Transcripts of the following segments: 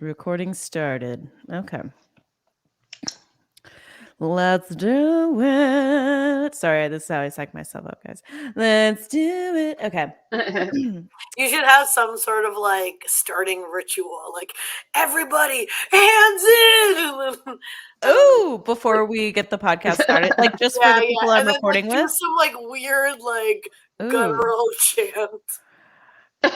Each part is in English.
Recording started. Okay. Let's do it. Sorry, this is how I psych myself up, guys. Let's do it. Okay. You should have some sort of like starting ritual, like everybody hands in. Oh, before we get the podcast started, like just for the people I'm and then recording like do with. some like weird like Ooh. guttural chant.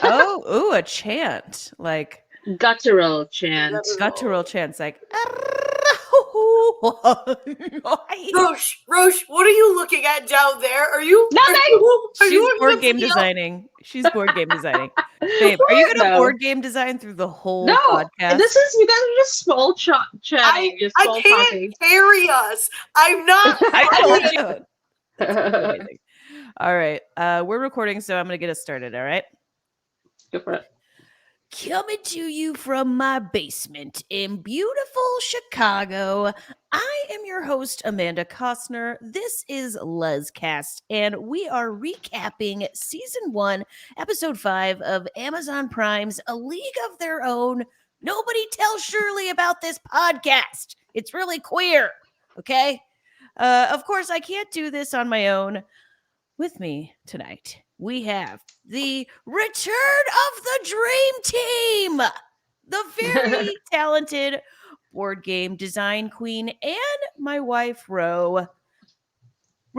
Oh, a chant like Guttural chant. guttural chants like. Roche, what are you looking at down there? Are you? Nothing. She's board game designing. She's board game designing. Babe, are you gonna board game design through the whole podcast? This is, you guys are just small chatting. I can't carry us. I'm not. I told you. All right, we're recording, so I'm gonna get us started. All right, go for it. Coming to you from my basement in beautiful Chicago, I am your host, Amanda Costner. This is LesCast, and we are recapping Season 1, Episode 5 of Amazon Prime's A League of Their Own. Nobody tell Shirley about this podcast. It's really queer, okay? Of course, I can't do this on my own. With me tonight, we have the return of the Dream Team, the very talented board game design queen, and my wife, Ro.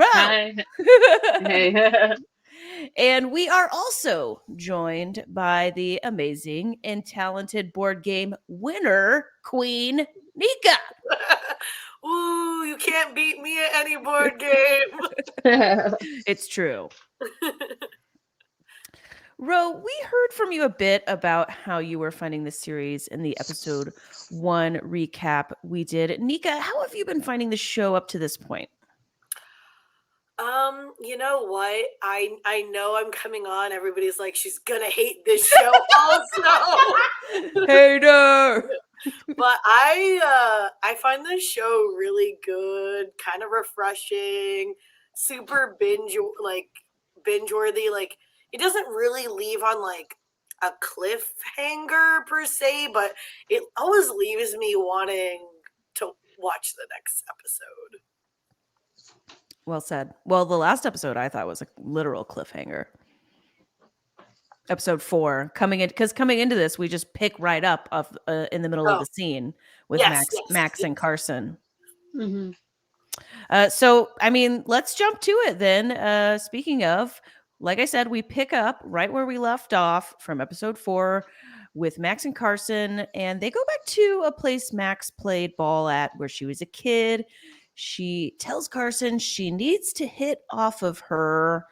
Hi. Hey. And we are also joined by the amazing and talented board game winner, Queen Nika. Ooh, you can't beat me at any board game. It's true. Ro, we heard from you a bit about how you were finding the series in the episode 1 recap we did. Nika, how have you been finding the show up to this point? You know what? I know I'm coming on. Everybody's like, she's gonna hate this show also. Hater! But I find this show really good, kind of refreshing, super binge worthy. Like it doesn't really leave on like a cliffhanger per se, but it always leaves me wanting to watch the next episode. Well said. Well, the last episode I thought was a literal cliffhanger. Episode 4, coming into this, we just pick right up in the middle of the scene with Max and Carson. Mm-hmm. So, I mean, let's jump to it then. Speaking of, like I said, we pick up right where we left off from episode 4 with Max and Carson, and they go back to a place Max played ball at where she was a kid. She tells Carson she needs to hit off of her.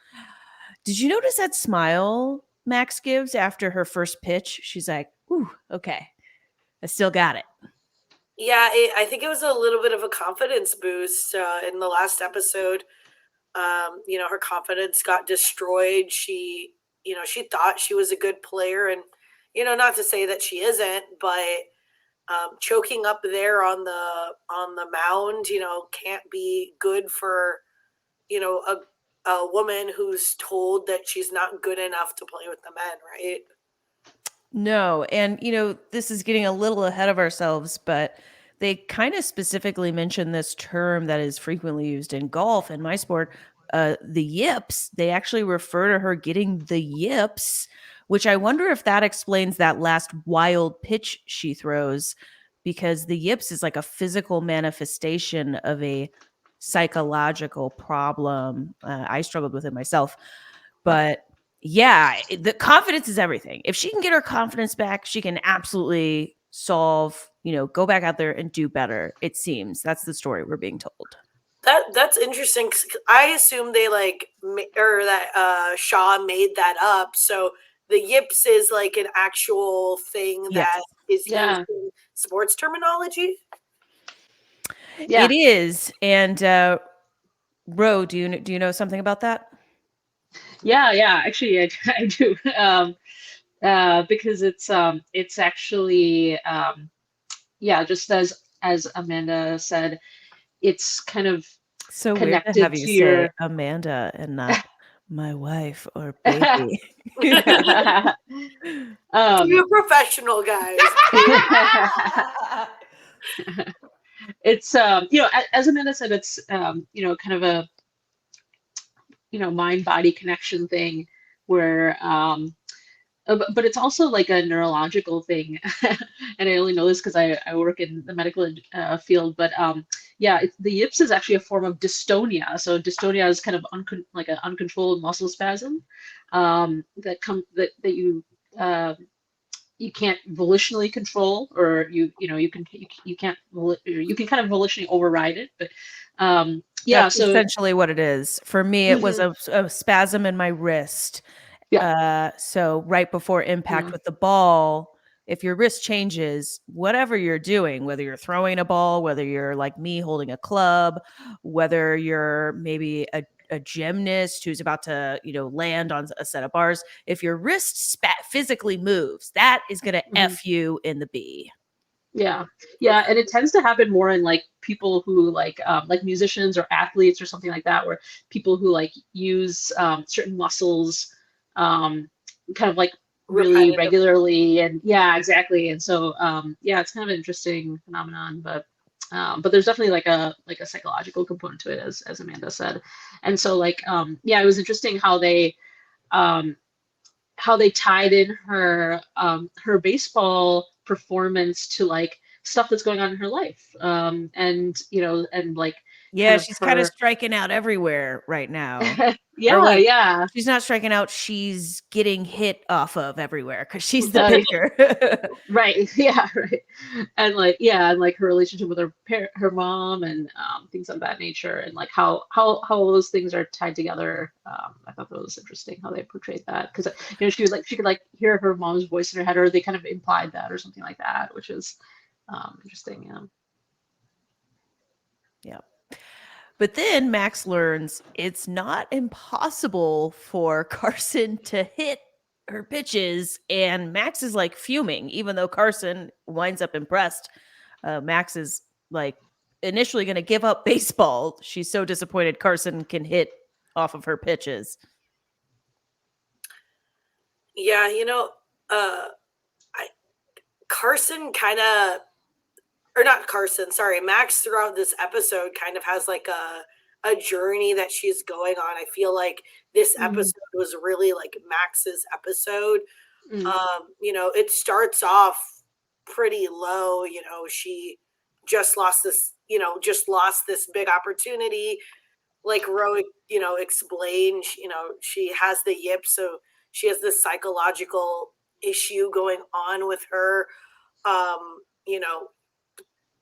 Did you notice that smile Max gives after her first pitch? She's like, ooh, okay, I still got it. Yeah, I think it was a little bit of a confidence boost in the last episode. Her confidence got destroyed. She thought she was a good player, and not to say that she isn't, but choking up there on the mound, can't be good for a woman who's told that she's not good enough to play with the men, right? No, and this is getting a little ahead of ourselves, but they kind of specifically mention this term that is frequently used in golf and my sport, the yips. They actually refer to her getting the yips, which I wonder if that explains that last wild pitch she throws, because the yips is like a physical manifestation of a psychological problem. I struggled with it myself, but yeah, the confidence is everything. If she can get her confidence back, she can absolutely solve, go back out there and do better. It seems that's the story we're being told. That's interesting. 'Cause I assume they that Shaw made that up. So the yips is like an actual thing that is used in sports terminology. Yeah. It is. And Ro, do you know something about that? Yeah. Actually, I do. Because it's actually just as Amanda said, it's kind of so connected weird to have you say Amanda and not my wife or baby. Be a professional, guys. It's as Amanda said, it's kind of a mind body connection thing where but it's also like a neurological thing. And I only know this because I work in the medical field, but yeah, the yips is actually a form of dystonia. So dystonia is kind of like an uncontrolled muscle spasm that you can't volitionally control, or you can kind of volitionally override it, but yeah, That's so essentially what it is. For me, it was a spasm in my wrist. yeah. So right before impact Yeah. with the ball, if your wrist changes, whatever you're doing, whether you're throwing a ball, whether you're like me holding a club, whether you're maybe a gymnast who's about to, land on a set of bars, if your wrist physically moves, that is going to F you in the B. Yeah. Yeah. And it tends to happen more in like people who like musicians or athletes or something like that, where people who like use certain muscles kind of like really Repetitive. regularly. And yeah, exactly. And so yeah, it's kind of an interesting phenomenon, but there's definitely like a psychological component to it, as Amanda said. And so like yeah, it was interesting how they tied in her baseball performance to like stuff that's going on in her life, and and like Yeah, she's kind of striking out everywhere right now. Yeah, or wait, yeah. she's not striking out, she's getting hit off of everywhere because she's the pitcher. Right. Yeah. Right. And like her relationship with her mom, and things of that nature, and like how those things are tied together. I thought that was interesting how they portrayed that, because she could like hear her mom's voice in her head, or they kind of implied that or something like that, which is interesting. Yeah. Yeah. But then Max learns it's not impossible for Carson to hit her pitches, and Max is like fuming, even though Carson winds up impressed. Max is like initially going to give up baseball. She's so disappointed Carson can hit off of her pitches. Yeah, Carson kind of, or not Carson, sorry, Max throughout this episode kind of has like a journey that she's going on. I feel like this episode was really like Max's episode. It starts off pretty low. She just lost this big opportunity. Like Ro, explained, she has the yips, so she has this psychological issue going on with her. You know,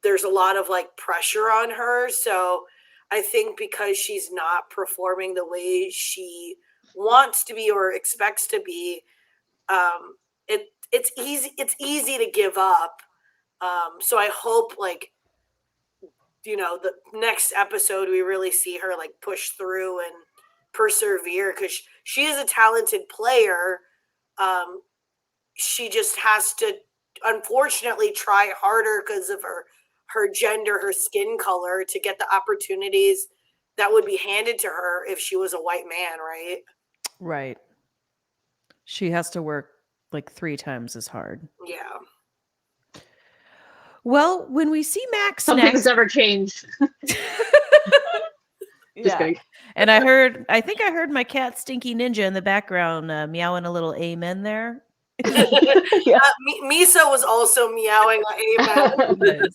there's a lot of like pressure on her. So I think because she's not performing the way she wants to be or expects to be, it's easy to give up. So I hope the next episode we really see her like push through and persevere, because she is a talented player. She just has to unfortunately try harder because of her gender, her skin color, to get the opportunities that would be handed to her if she was a white man, right? Right. She has to work like 3 times as hard. Yeah. Well, when we see Max Some things never change. Just kidding. And I think I heard my cat Stinky-Ninja in the background meowing a little amen there. Yeah. Misa was also meowing amen.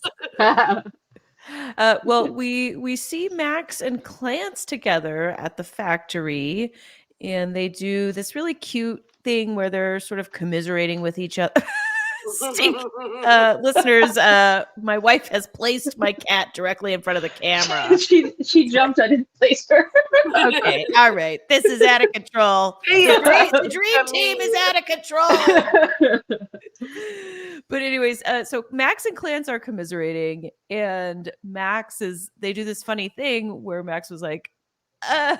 Well, we see Max and Clance together at the factory, and they do this really cute thing where they're sort of commiserating with each other. Listeners, my wife has placed my cat directly in front of the camera. She jumped. I didn't place her. Okay, all right. This is out of control. The dream team is out of control. But anyways, so Max and Clance are commiserating, and they do this funny thing where Max was like, I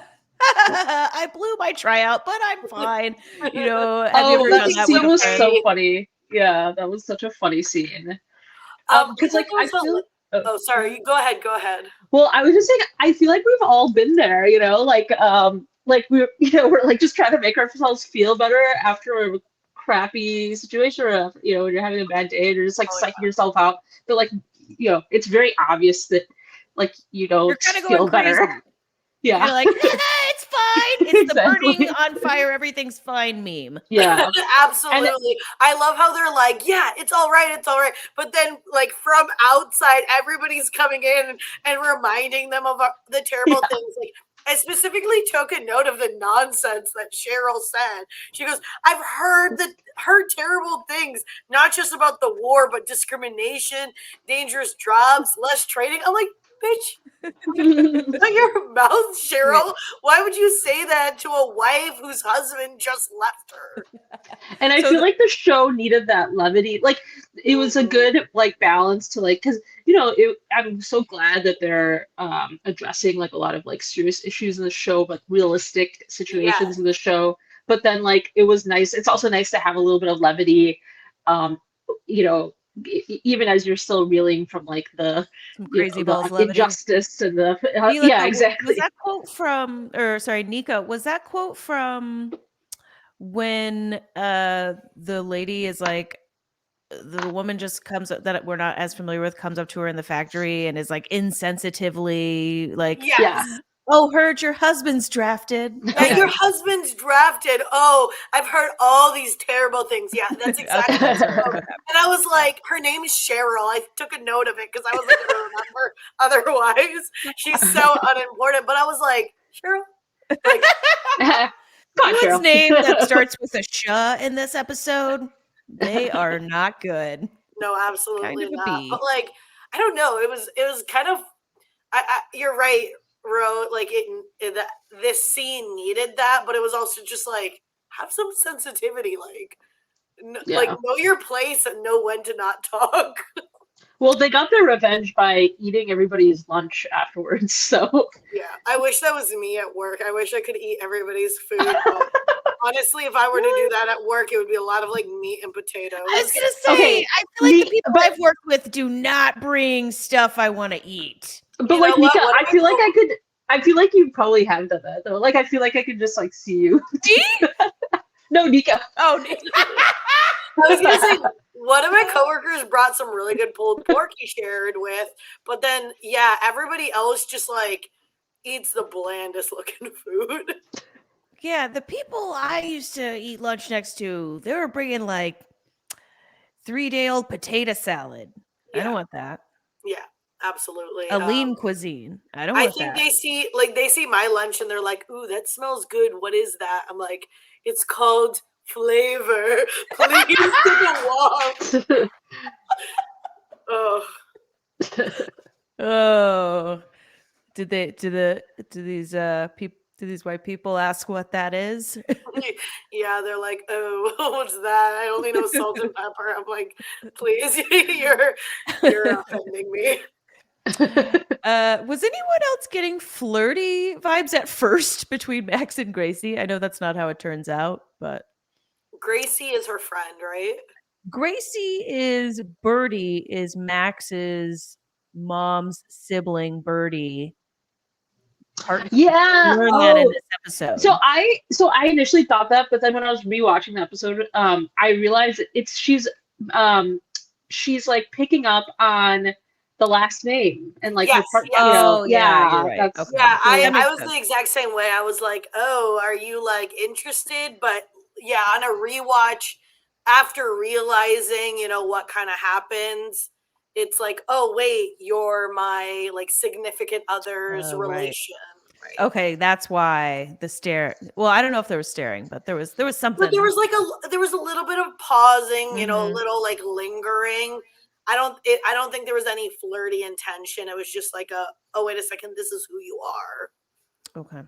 blew my tryout, but I'm fine. Have you ever done that? Scene was so funny. Yeah, that was such a funny scene. Because I feel. Oh, sorry. Go ahead. Well, I was just saying, I feel like we've all been there. Like we're like just trying to make ourselves feel better after a crappy situation, or when you're having a bad day and you're just like Oh, psyching yourself out, but like it's very obvious that like you You're don't kind of going feel crazy. better. You're Yeah, like, it's fine. It's the burning exactly. on fire, everything's fine meme. Yeah, and absolutely. I love how they're like, yeah, it's all right, it's all right. But then, like, from outside, everybody's coming in and reminding them of the terrible things. Like, I specifically took a note of the nonsense that Cheryl said. She goes, I've heard terrible things, not just about the war, but discrimination, dangerous jobs, less training. I'm like, bitch, shut your mouth, Cheryl. Why would you say that to a wife whose husband just left her? And I So feel like the show needed that levity. Like it was a good like balance to like because I'm so glad that they're addressing like a lot of like serious issues in the show, but realistic Yeah. situations in the show. But then like it was nice. It's also nice to have a little bit of levity, um, you know, even as you're still reeling from like the some crazy balls the levity. injustice and the Nika, yeah, was exactly. that quote from, or sorry, Nika, was that quote from when the lady is like, the woman just comes up that we're not as familiar with comes up to her in the factory and is like insensitively like, Yes. Yeah. oh, heard your husband's drafted. Yeah, your husband's drafted. Oh, I've heard all these terrible things. Yeah, that's exactly Okay, that's what right. it was. Okay. And I was like, her name is Cheryl. I took a note of it because I wasn't going to remember otherwise. She's so unimportant. But I was like, Cheryl? Like, Come on, Anyone's Cheryl. name that starts with a sh in this episode, they are not good. no, Kind absolutely of a not. But B. like, I don't know. It was kind of. You're right, Ro. Like this scene needed that, but it was also just like have some sensitivity. Like, like Yeah. know your place and know when to not talk. Well, they got their revenge by eating everybody's lunch afterwards. So Yeah, I wish that was me at work. I wish I could eat everybody's food. But honestly, if I were to do that at work, it would be a lot of like meat and potatoes. I was gonna say, Okay, I feel like the Nika, people but I've worked with do not bring stuff I want to eat. but You know like what? Nika, What I about feel like I could. I feel like you probably have done that though. Like I feel like I could just like see you. Me? No, Nika. Oh, I was gonna say one of my coworkers brought some really good pulled pork he shared with, but then yeah, everybody else just like eats the blandest looking food. yeah, the people I used to eat lunch next to, they were bringing like 3-day-old potato salad. I Yeah, don't want that. yeah, absolutely. A lean cuisine. I don't I want think that. they see my lunch and they're like, "Ooh, that smells good. What is that?" I'm like, "It's called flavor. Please take a walk." Oh, Oh, do these white people ask what that is? yeah, they're like, "Oh, what's that?" I only know salt and pepper. I'm like, "Please, you're offending me." Was anyone else getting flirty vibes at first between Max and Gracie? I know that's not how it turns out, but Gracie is her friend, right? Birdie is Max's mom's sibling, Birdie. Yeah. Learn that in Oh, this episode. so I initially thought that, but then when I was rewatching the episode, I realized she's like picking up on the last name and like her Yes, part. yes. Oh, yeah, you're Yeah, right. that's Okay. Yeah, That I makes was sense. the exact same way. I was like, "Oh, are you like interested?" But yeah, on a rewatch, after realizing, what kind of happens, it's like, "Oh, wait, you're my like significant other's Oh, right. relation." Right. Okay, that's why the stare. Well, I don't know if there was staring, but there was But something. there was a little bit of pausing, a Mhm. little like lingering. I don't think there was any flirty intention. It was just like oh, wait a second, this is who you are. Okay.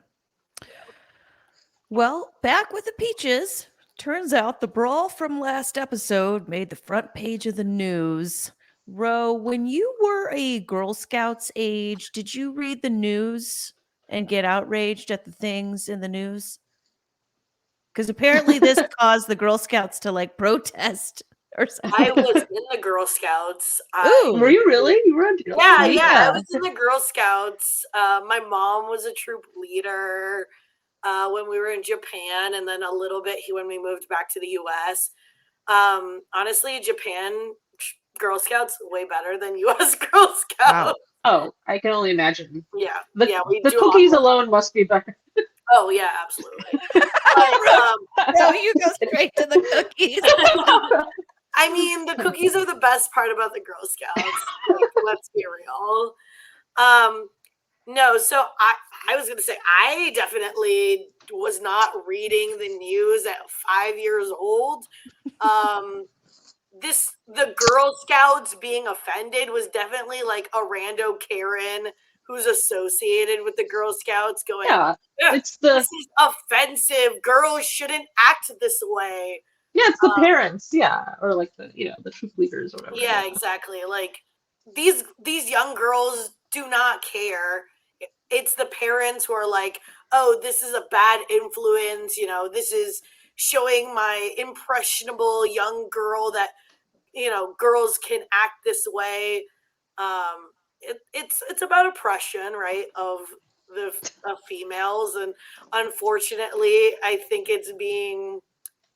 Well, back with the peaches. Turns out the brawl from last episode made the front page of the news. Ro, when you were a Girl Scouts age, did you read the news and get outraged at the things in the news? Because apparently this caused the Girl Scouts to like protest or I something. was in the Girl Scouts. Were you really? You were on Girl Wow, Scouts? Yeah, I Nika. was in the Girl Scouts. My mom was a troop leader when we were in Japan, and then a little bit when we moved back to the U.S. Honestly, Japan Girl Scouts way better than U.S. Girl Scouts. Wow. Oh, I can only imagine. Yeah, The yeah, we the do a lot cookies more. alone must be better. Oh yeah, absolutely. But No, you go straight to the cookies. I mean, the cookies are the best part about the Girl Scouts. Like, let's be real. No, so I was gonna say I definitely was not reading the news at 5 years old. The Girl Scouts being offended was definitely like a rando Karen who's associated with the Girl Scouts going, Yeah, "Ugh, it's the this is offensive. Girls shouldn't act this way." yeah, it's the parents, yeah, or like the troop leaders or whatever. Yeah, exactly. Like these young girls do not care. It's the parents who are like, "Oh, this is a bad influence, this is showing my impressionable young girl that, girls can act this way." It's about oppression, right, of females, and unfortunately, I think it's being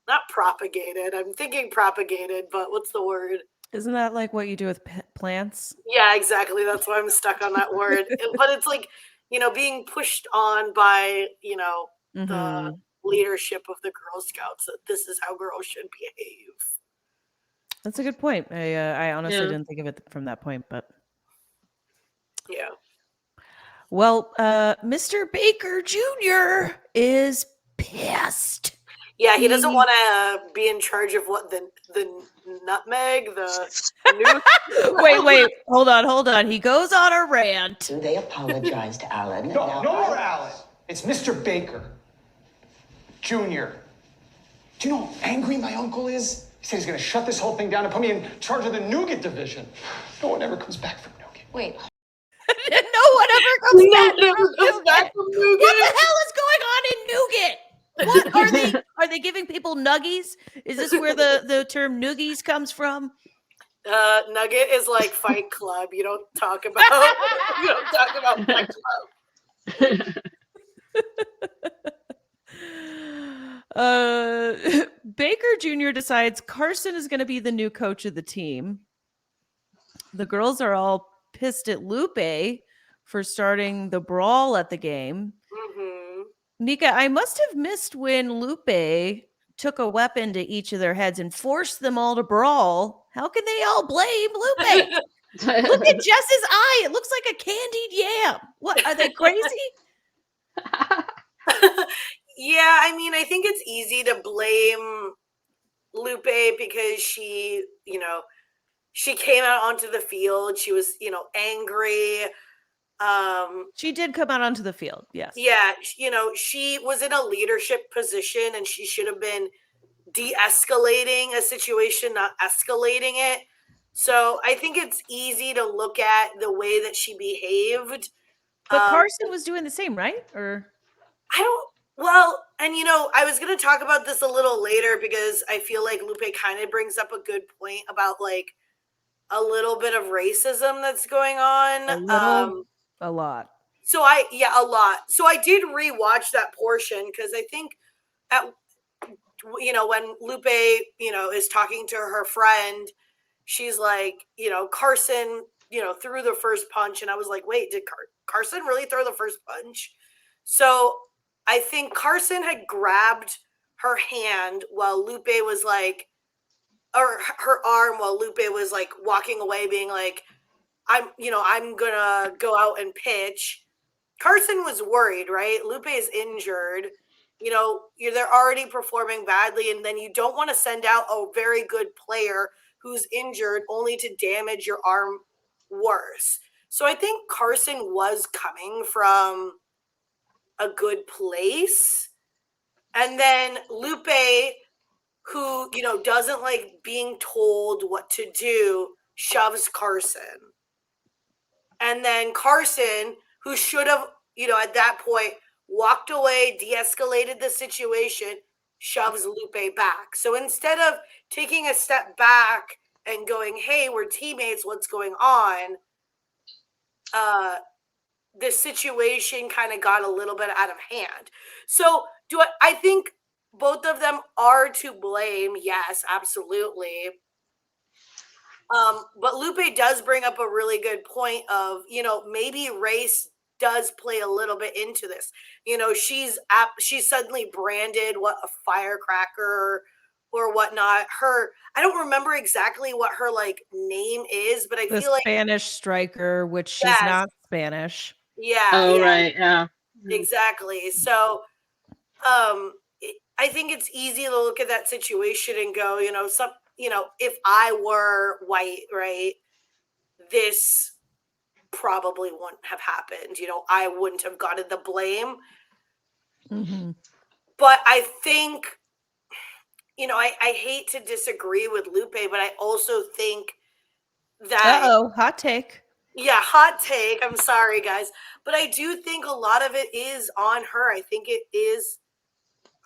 not propagated. I'm thinking propagated, but what's the word? Isn't that like what you do with plants? Yeah, exactly. That's why I'm stuck on that word. But it's like, being pushed on by, the Mm-hmm. leadership of the Girl Scouts that this is how girls should behave. That's a good point. I honestly Yeah. didn't think of it from that point, but Yeah. well, Mr. Baker Jr. is pissed. Yeah, he doesn't want to be in charge of what the nutmeg, the new. Wait, hold on. He goes on a rant. So they apologized to Alan. No more Alan. It's Mr. Baker Jr. Do you know how angry my uncle is? He said he's going to shut this whole thing down and put me in charge of the nougat division. No one ever comes back from nougat. Wait, No one ever comes back never from comes back nougat. from What nougat. the hell is going on in nougat? What are they giving people nuggies? Is this where the term noogies comes from? Nugget is like Fight Club. You don't talk about Fight Club. Baker Jr. decides Carson is going to be the new coach of the team. The girls are all pissed at Lupe for starting the brawl at the game. Mm-hmm. Nika, I must have missed when Lupe took a weapon to each of their heads and forced them all to brawl. How can they all blame Lupe? Look at Jess's eye. It looks like a candied yam. What, are they crazy? Yeah, I mean, I think it's easy to blame Lupe because she came out onto the field. She was, angry. She did come out onto the field. Yes. Yeah, she was in a leadership position and she should have been de-escalating a situation, not escalating it. So I think it's easy to look at the way that she behaved. But Carson was doing the same, right? Or And I was going to talk about this a little later because I feel like Lupe kind of brings up a good point about like a little bit of racism that's going on. a lot. A lot. So I did rewatch that portion because I think when Lupe, is talking to her friend, she's like, Carson, threw the first punch. And I was like, wait, did Carson really throw the first punch? So I think Carson had grabbed her hand while Lupe was like, or her arm while Lupe was like walking away, being like, I'm gonna go out and pitch. Carson was worried, right? Lupe is injured. They're already performing badly, and then you don't want to send out a very good player who's injured only to damage your arm worse. So I think Carson was coming from a good place. And then Lupe, who, doesn't like being told what to do, shoves Carson. And then Carson, who should have, at that point, walked away, de-escalated the situation, shoves Lupe back. So instead of taking a step back and going, hey, we're teammates, what's going on? The situation kind of got a little bit out of hand. So I think both of them are to blame. Yes, absolutely. But Lupe does bring up a really good point of, maybe race does play a little bit into this. She's suddenly branded what a firecracker or whatnot. I don't remember exactly what her like name is, but I The feel like Spanish striker, which she's yes, not Spanish. yeah, Oh, yeah, right. Yeah. exactly. So I think it's easy to look at that situation and go, if I were white, right, this probably wouldn't have happened. I wouldn't have gotten the blame. Mm-hmm. But I think, I hate to disagree with Lupe, but I also think that, Uh-oh, hot take. yeah, hot take. I'm sorry, guys. But I do think a lot of it is on her. I think it is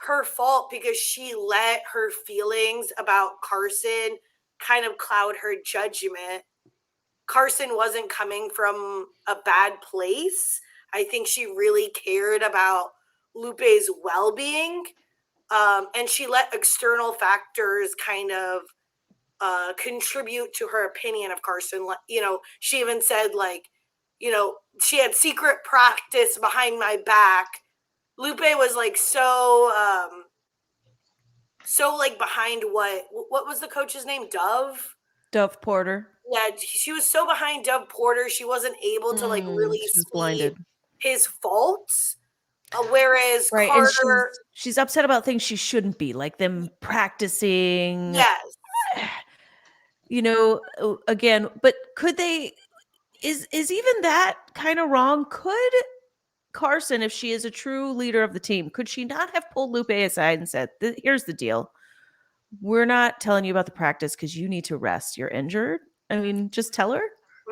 her fault because she let her feelings about Carson kind of cloud her judgment. Carson wasn't coming from a bad place. I think she really cared about Lupe's well-being, and she let external factors kind of contribute to her opinion of Carson. She even said she had secret practice behind my back. Lupe was like so like behind what was the coach's name? Dove Porter. Yeah, she was so behind Dove Porter, she wasn't able to like really She's see blinded. his faults. Whereas Right, and Carter, she's upset about things she shouldn't be, like them practicing. yes, Again, but could they? Is even that kind of wrong? Could Carson, if she is a true leader of the team, could she not have pulled Lupe aside and said, "Here's the deal. We're not telling you about the practice because you need to rest. You're injured." I mean, just tell her.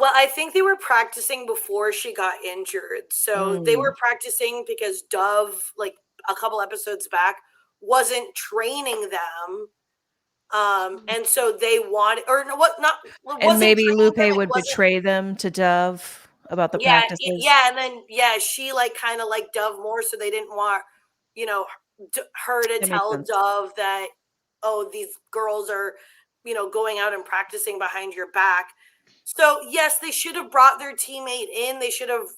well, I think they were practicing before she got injured. So they were practicing because Dove, like a couple episodes back, wasn't training them. And so they wanted, or no, what? Not And wasn't maybe training Lupe them. It would wasn't. betray them to Dove about the Yeah, practices. yeah, and then she like kind of like Dove more, so they didn't want you know her to That makes tell sense. Dove that, oh, these girls are going out and practicing behind your back. So yes, they should have brought their teammate in. They should have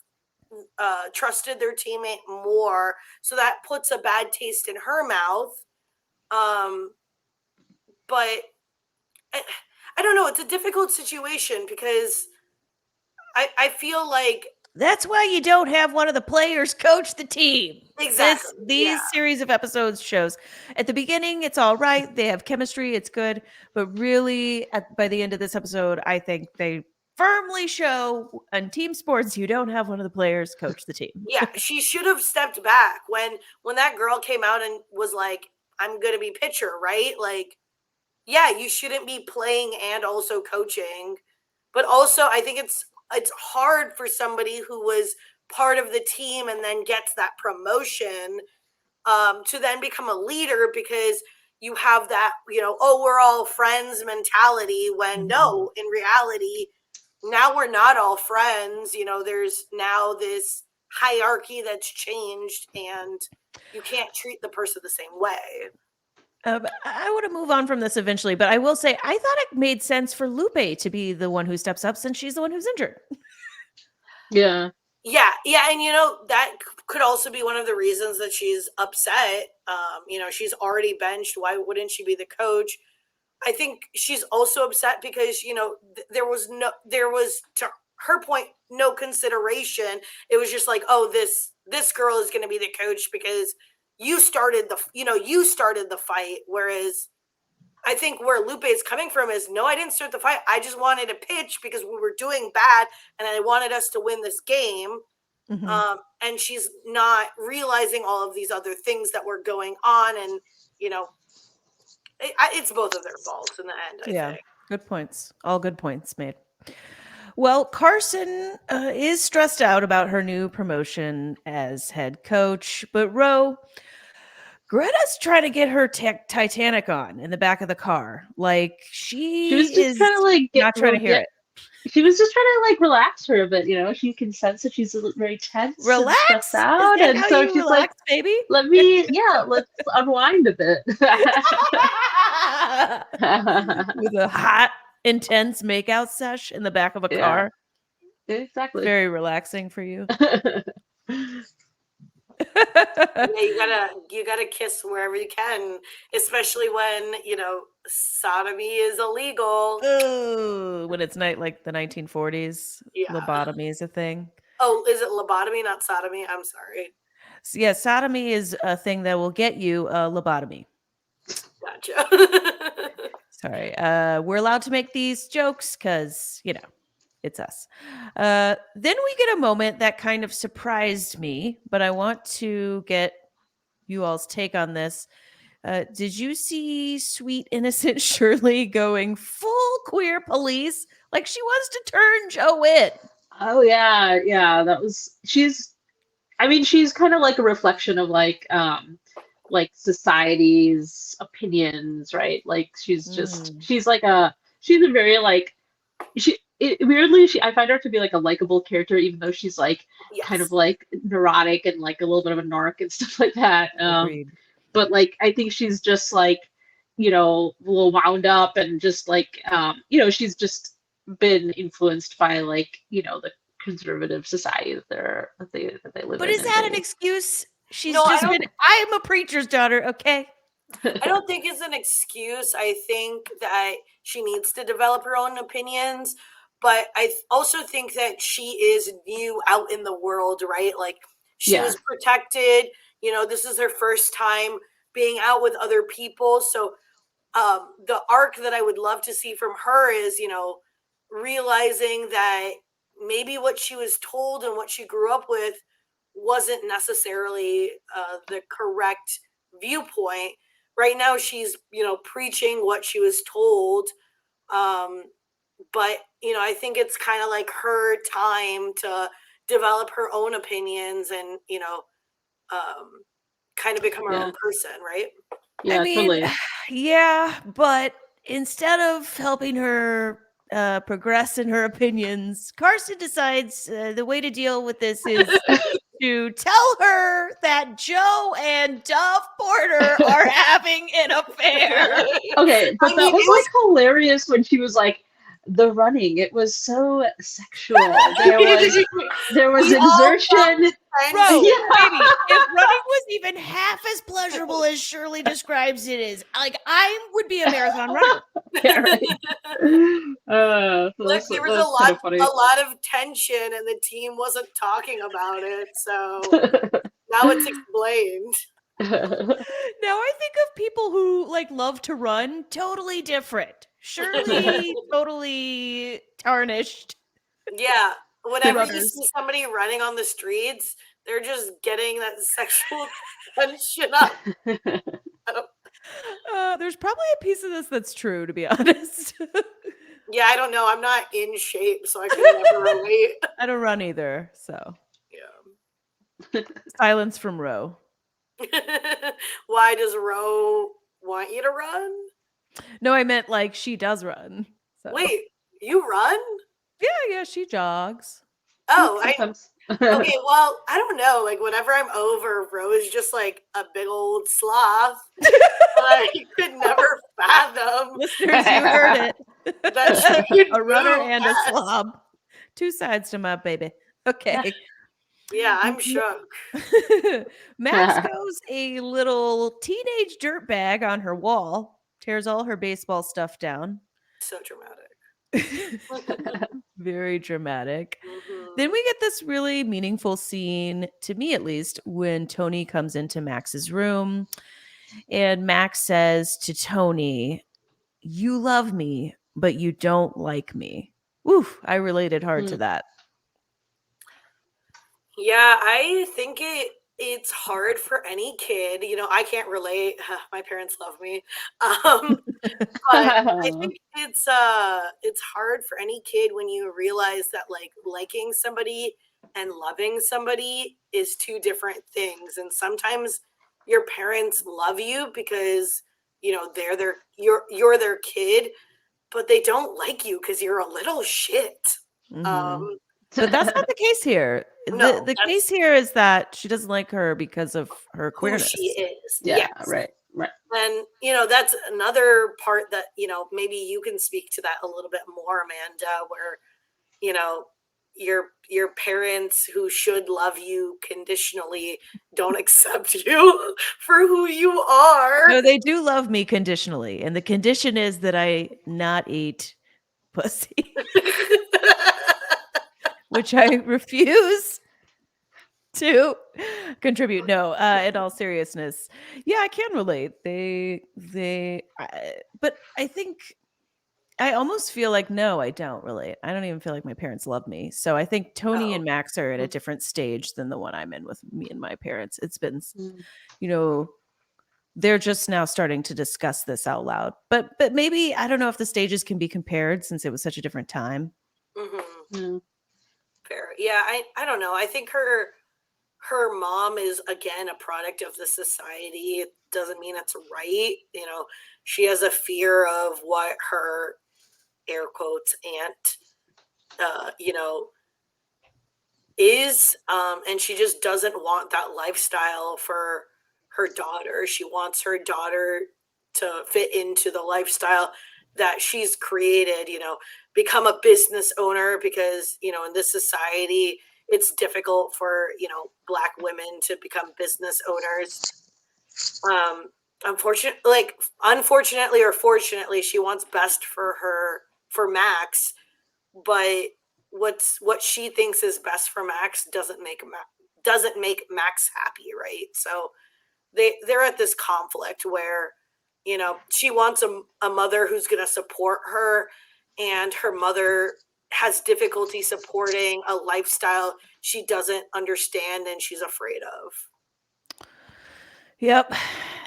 trusted their teammate more. So that puts a bad taste in her mouth. Um, but I don't know. It's a difficult situation because I feel like That's why you don't have one of the players coach the team. exactly, These yeah. series of episodes shows at the beginning it's all right, they have chemistry, it's good, but really by the end of this episode, I think they firmly show in team sports you don't have one of the players coach the team. Yeah, she should have stepped back when that girl came out and was like, "I'm going to be pitcher," right? Like, yeah, you shouldn't be playing and also coaching. But also, I think it's hard for somebody who was part of the team and then gets that promotion to then become a leader because you have that, oh, we're all friends mentality when no, in reality, now we're not all friends. There's now this hierarchy that's changed and you can't treat the person the same way. I want to move on from this eventually, but I will say I thought it made sense for Lupe to be the one who steps up since she's the one who's injured. Yeah. Yeah, and that could also be one of the reasons that she's upset. She's already benched. Why wouldn't she be the coach? I think she's also upset because there was to her point no consideration. It was just like, oh, this girl is going to be the coach because you started the fight. Whereas I think where Lupe is coming from is, no, I didn't start the fight. I just wanted to pitch because we were doing bad and I wanted us to win this game. Mm-hmm. And she's not realizing all of these other things that were going on. And, it's both of their faults in the end, I think. Good points. All good points made. Well, Carson is stressed out about her new promotion as head coach, but Greta's trying to get her Titanic on in the back of the car. Like She was just is kind of like not trying to hear it. She was just trying to like relax her a bit, you know. She can sense that she's very tense and stressed Relax? Is out, that and how so you she's like, relax, baby? let's unwind a bit. With a hot, intense makeout sesh in the back of a Yeah, car. exactly. Very relaxing for you. Yeah, you gotta kiss wherever you can, especially when sodomy is illegal. Oh, when it's like the 1940s, Yeah. lobotomy is a thing. Oh, is it lobotomy, not sodomy? I'm sorry. So yeah, sodomy is a thing that will get you a lobotomy. Gotcha. Sorry. We're allowed to make these jokes because, it's us. Then we get a moment that kind of surprised me, but I want to get you all's take on this. Did you see sweet innocent Shirley going full queer police? Like she wants to turn Joe in. Oh yeah, that was I mean, she's kind of like a reflection of like society's opinions, right? Like Mm. she's a very like weirdly I find her to be like a likable character, even though she's like kind of Yes. like neurotic and like a little bit of a narc and stuff like that. Agreed. But like I think she's just like, a little wound up and just like she's just been influenced by like, the conservative society that they live But in is and that an they excuse? She's No, I just don't. been, I'm a preacher's daughter, okay? I don't think it's an excuse. I think that she needs to develop her own opinions, but also think that she is new out in the world, right? Like she yeah. was protected. This is her first time being out with other people. So the arc that I would love to see from her is, realizing that maybe what she was told and what she grew up with wasn't necessarily the correct viewpoint. Right now, she's, preaching what she was told. Um, but, I think it's kind of like her time to develop her own opinions and, um, kind of become her Yeah. own person, right? I Yeah, mean, totally. yeah, but instead of helping her progress in her opinions, Carson decides the way to deal with this is to tell her that Joe and Dove Porter are having an affair. Okay, but I that mean, was like hilarious when she was like the running. It was so sexual. There was we all exertion. Bro, Yeah. baby, if running was even half as pleasurable as Shirley describes it as, like I would be a marathon runner. Yeah, right. Look, there was That's kind of funny. a lot of tension, and the team wasn't talking about it. So now it's explained. Now I think of people who like love to run, totally different. Shirley, totally tarnished. Yeah, whenever you Runners. see somebody running on the streets, they're just getting that sexual tension up. There's probably a piece of this that's true, to be honest. Yeah, I don't know. I'm not in shape, so I can never relate. I don't run either, so Yeah. silence from Roe. Why does Ro want you to run? No, I meant like she does run. So Wait, you run? yeah, she jogs. Oh, Sometimes. okay, well, I don't know. Like, whenever I'm over, Ro is just like a big old sloth. I could never fathom Listeners, you heard it. that she could A runner move and a fast. slob. Two sides to my baby. Okay. Yeah, I'm shook. Max goes a little teenage dirtbag on her wall, tears all her baseball stuff down. So dramatic. Very dramatic. Mhm. Then we get this really meaningful scene, to me at least, when Tony comes into Max's room and Max says to Tony, "You love me, but you don't like me." Oof, I related hard to that. Yeah, I think it's hard for any kid. I can't relate. My parents love me. But I think it's hard for any kid when you realize that like liking somebody and loving somebody is two different things. And sometimes your parents love you because, you're their kid, but they don't like you because you're a little shit. Mhm. But that's not the case here. No, The case that's here is that she doesn't like her because of her who she queerness. is. Yeah, Yes. right. And, that's another part that, maybe you can speak to that a little bit more, Amanda, where, you know, your parents who should love you conditionally don't accept you for who you are. No, they do love me conditionally, and the condition is that I not eat pussy, which I refuse to contribute. No, in all seriousness, yeah, I can relate. But I think I almost feel like no, I don't really. I don't even feel like my parents love me. So I think Tony Oh. and Max are at a Mm. different stage than the one I'm in with me and my parents. It's been, Mm. you know, they're just now starting to discuss this out loud. But maybe I don't know if the stages can be compared since it was such a different time. Mhm. Mm. Fair. Yeah, I don't know. I think her mom is again a product of the society. It doesn't mean it's right. She has a fear of what her air quotes aunt is, and she just doesn't want that lifestyle for her daughter. She wants her daughter to fit into the lifestyle that she's created, become a business owner because, in this society, it's difficult for, Black women to become business owners. Unfortunately or fortunately, she wants best for Max, but what she thinks is best for Max doesn't make Max happy, right? So they're at this conflict where she wants a mother who's going to support her, and her mother has difficulty supporting a lifestyle she doesn't understand and she's afraid of. Yep.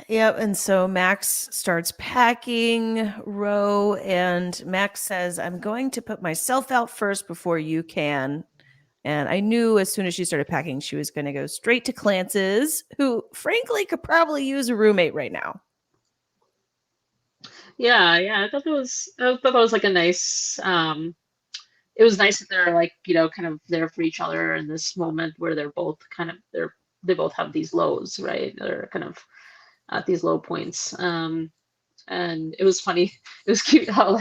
Yep. And so Max starts packing Ro, and Max says, I'm going to put myself out first before you can. And I knew as soon as she started packing, she was going to go straight to Clance's, who frankly could probably use a roommate right now. Yeah. I thought that was like a nice. It was nice that they're like kind of there for each other in this moment where they're both they both have these lows, right? They're kind of at these low points. And it was funny. It was cute how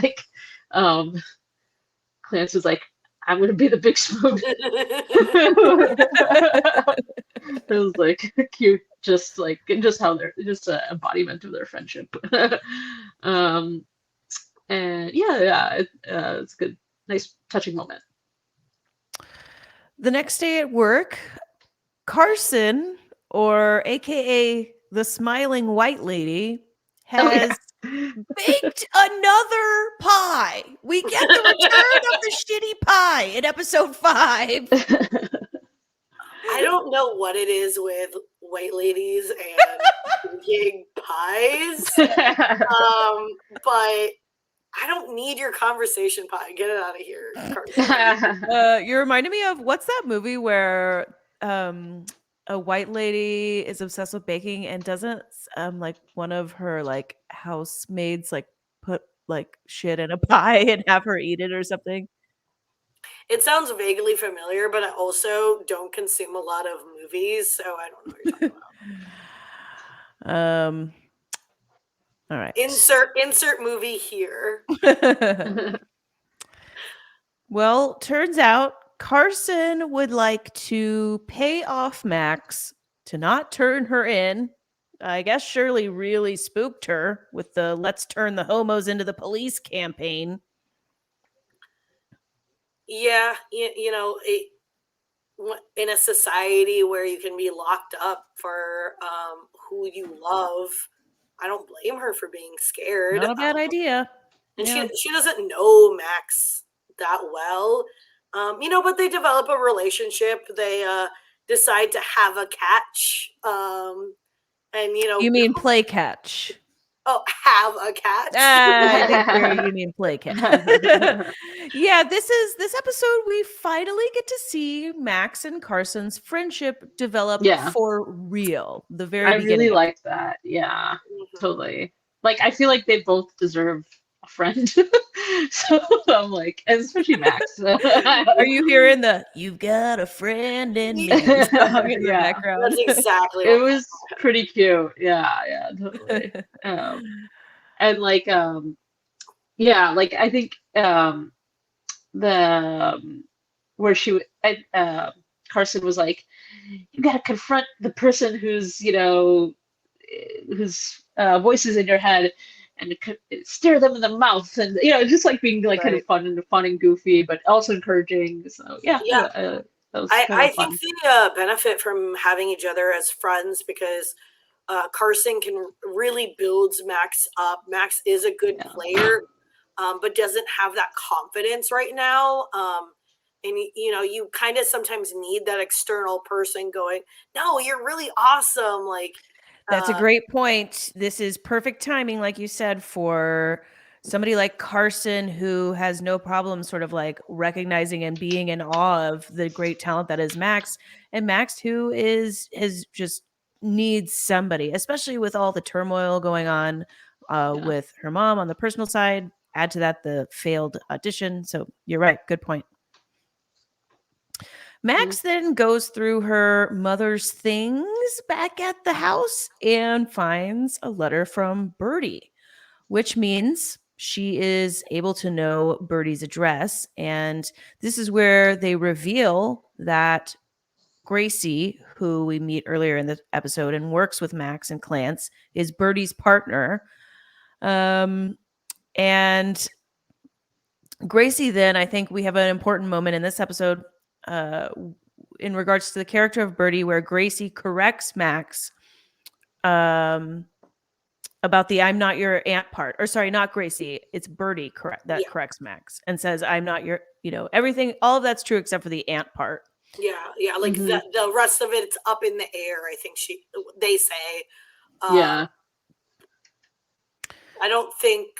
um, Clance was like, "I'm gonna be the big spoon." It was like cute, just how they're just an embodiment of their friendship. um, and it's a good, nice, touching moment. The next day at work, Carson, or AKA the smiling white lady, Oh yeah. has baked another pie. We get the return of the shitty pie in episode 5. I don't know what it is with white ladies and big pies, but I don't need your conversation pie. Get it out of here, Carson. You reminded me of, what's that movie where a white lady is obsessed with baking and doesn't like one of her like housemaids like put like shit in a pie and have her eat it or something? It sounds vaguely familiar, but I also don't consume a lot of movies, so I don't know what you're talking about. All right. Insert movie here. Well, turns out Carson would like to pay off Max to not turn her in. I guess Shirley really spooked her with the "let's turn the homos into the police" campaign. Yeah, in a society where you can be locked up for who you love, I don't blame her for being scared. Not a bad idea. And Yeah. she doesn't know Max that well, but they develop a relationship. They decide to have a catch, and You mean play catch? have a catch. I think you mean play catch. Yeah, this episode we finally get to see Max and Carson's friendship develop for real. The very I beginning. really liked that. Yeah, Mhm. totally. Like I feel like they both deserve a friend. So I'm like, and especially Max. Are you hearing the "You've got a friend in me" song in the Yeah, background? That's exactly it what was pretty cute. Yeah, totally. And like yeah, like I think the where Carson was like, you got to confront the person who's whose voice is in your head, and stare them in the mouth, and just like being like kind of right. fun and goofy, but also encouraging. So yeah, Yeah. that was kind I of think fun. they benefit from having each other as friends because Carson can really builds Max up. Max is a good Yeah, player, but doesn't have that confidence right now. And you kind of sometimes need that external person going, "No, you're really awesome." Like, That's a uh, great point. This is perfect timing, like you said, for somebody like Carson who has no problem sort of like recognizing and being in awe of the great talent that is Max. And Max, who is just needs somebody, especially with all the turmoil going on yeah. with her mom on the personal side. Add to that the failed audition. So you're right. Good point. Mhm. Max then goes through her mother's things back at the house and finds a letter from Birdie, which means she is able to know Birdie's address. And this is where they reveal that Gracie, who we meet earlier in the episode and works with Max and Clance, is Birdie's partner. And Gracie, then, I think we have an important moment in this episode uh, in regards to the character of Birdie, where Gracie corrects Max um, about the "I'm not your aunt" part. Or sorry, not Gracie. It's Birdie that yeah, corrects Max and says, "I'm not your," everything, all of that's true except for the aunt part. yeah. Like Mhm. the rest of it's up in the air. I think they say. Yeah. I don't think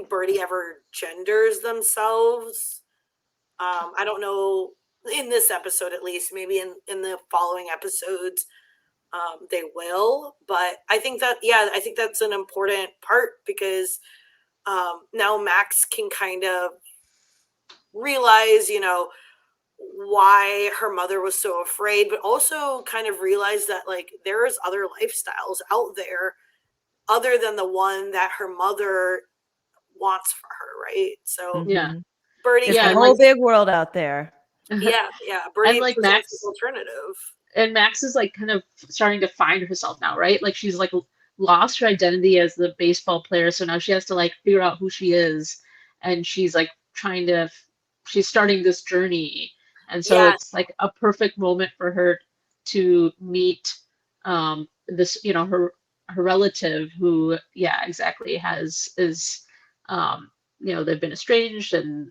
Birdie ever genders themselves. I don't know in this episode at least. Maybe in the following episodes they will. But I think that's an important part because now Max can kind of realize, why her mother was so afraid, but also kind of realize that like there is other lifestyles out there other than the one that her mother wants for her, right? So Yeah. Mhm. Birdie It's Yeah, the kind of and like whole big world out there. yeah, and Birdie like presents an Max alternative. and Max is like kind of starting to find herself now, right? Like she's like lost her identity as the baseball player, so now she has to like figure out who she is, and she's like she's starting this journey, and so Yes, it's like a perfect moment for her to meet this, her relative who, yeah, exactly has is they've been estranged and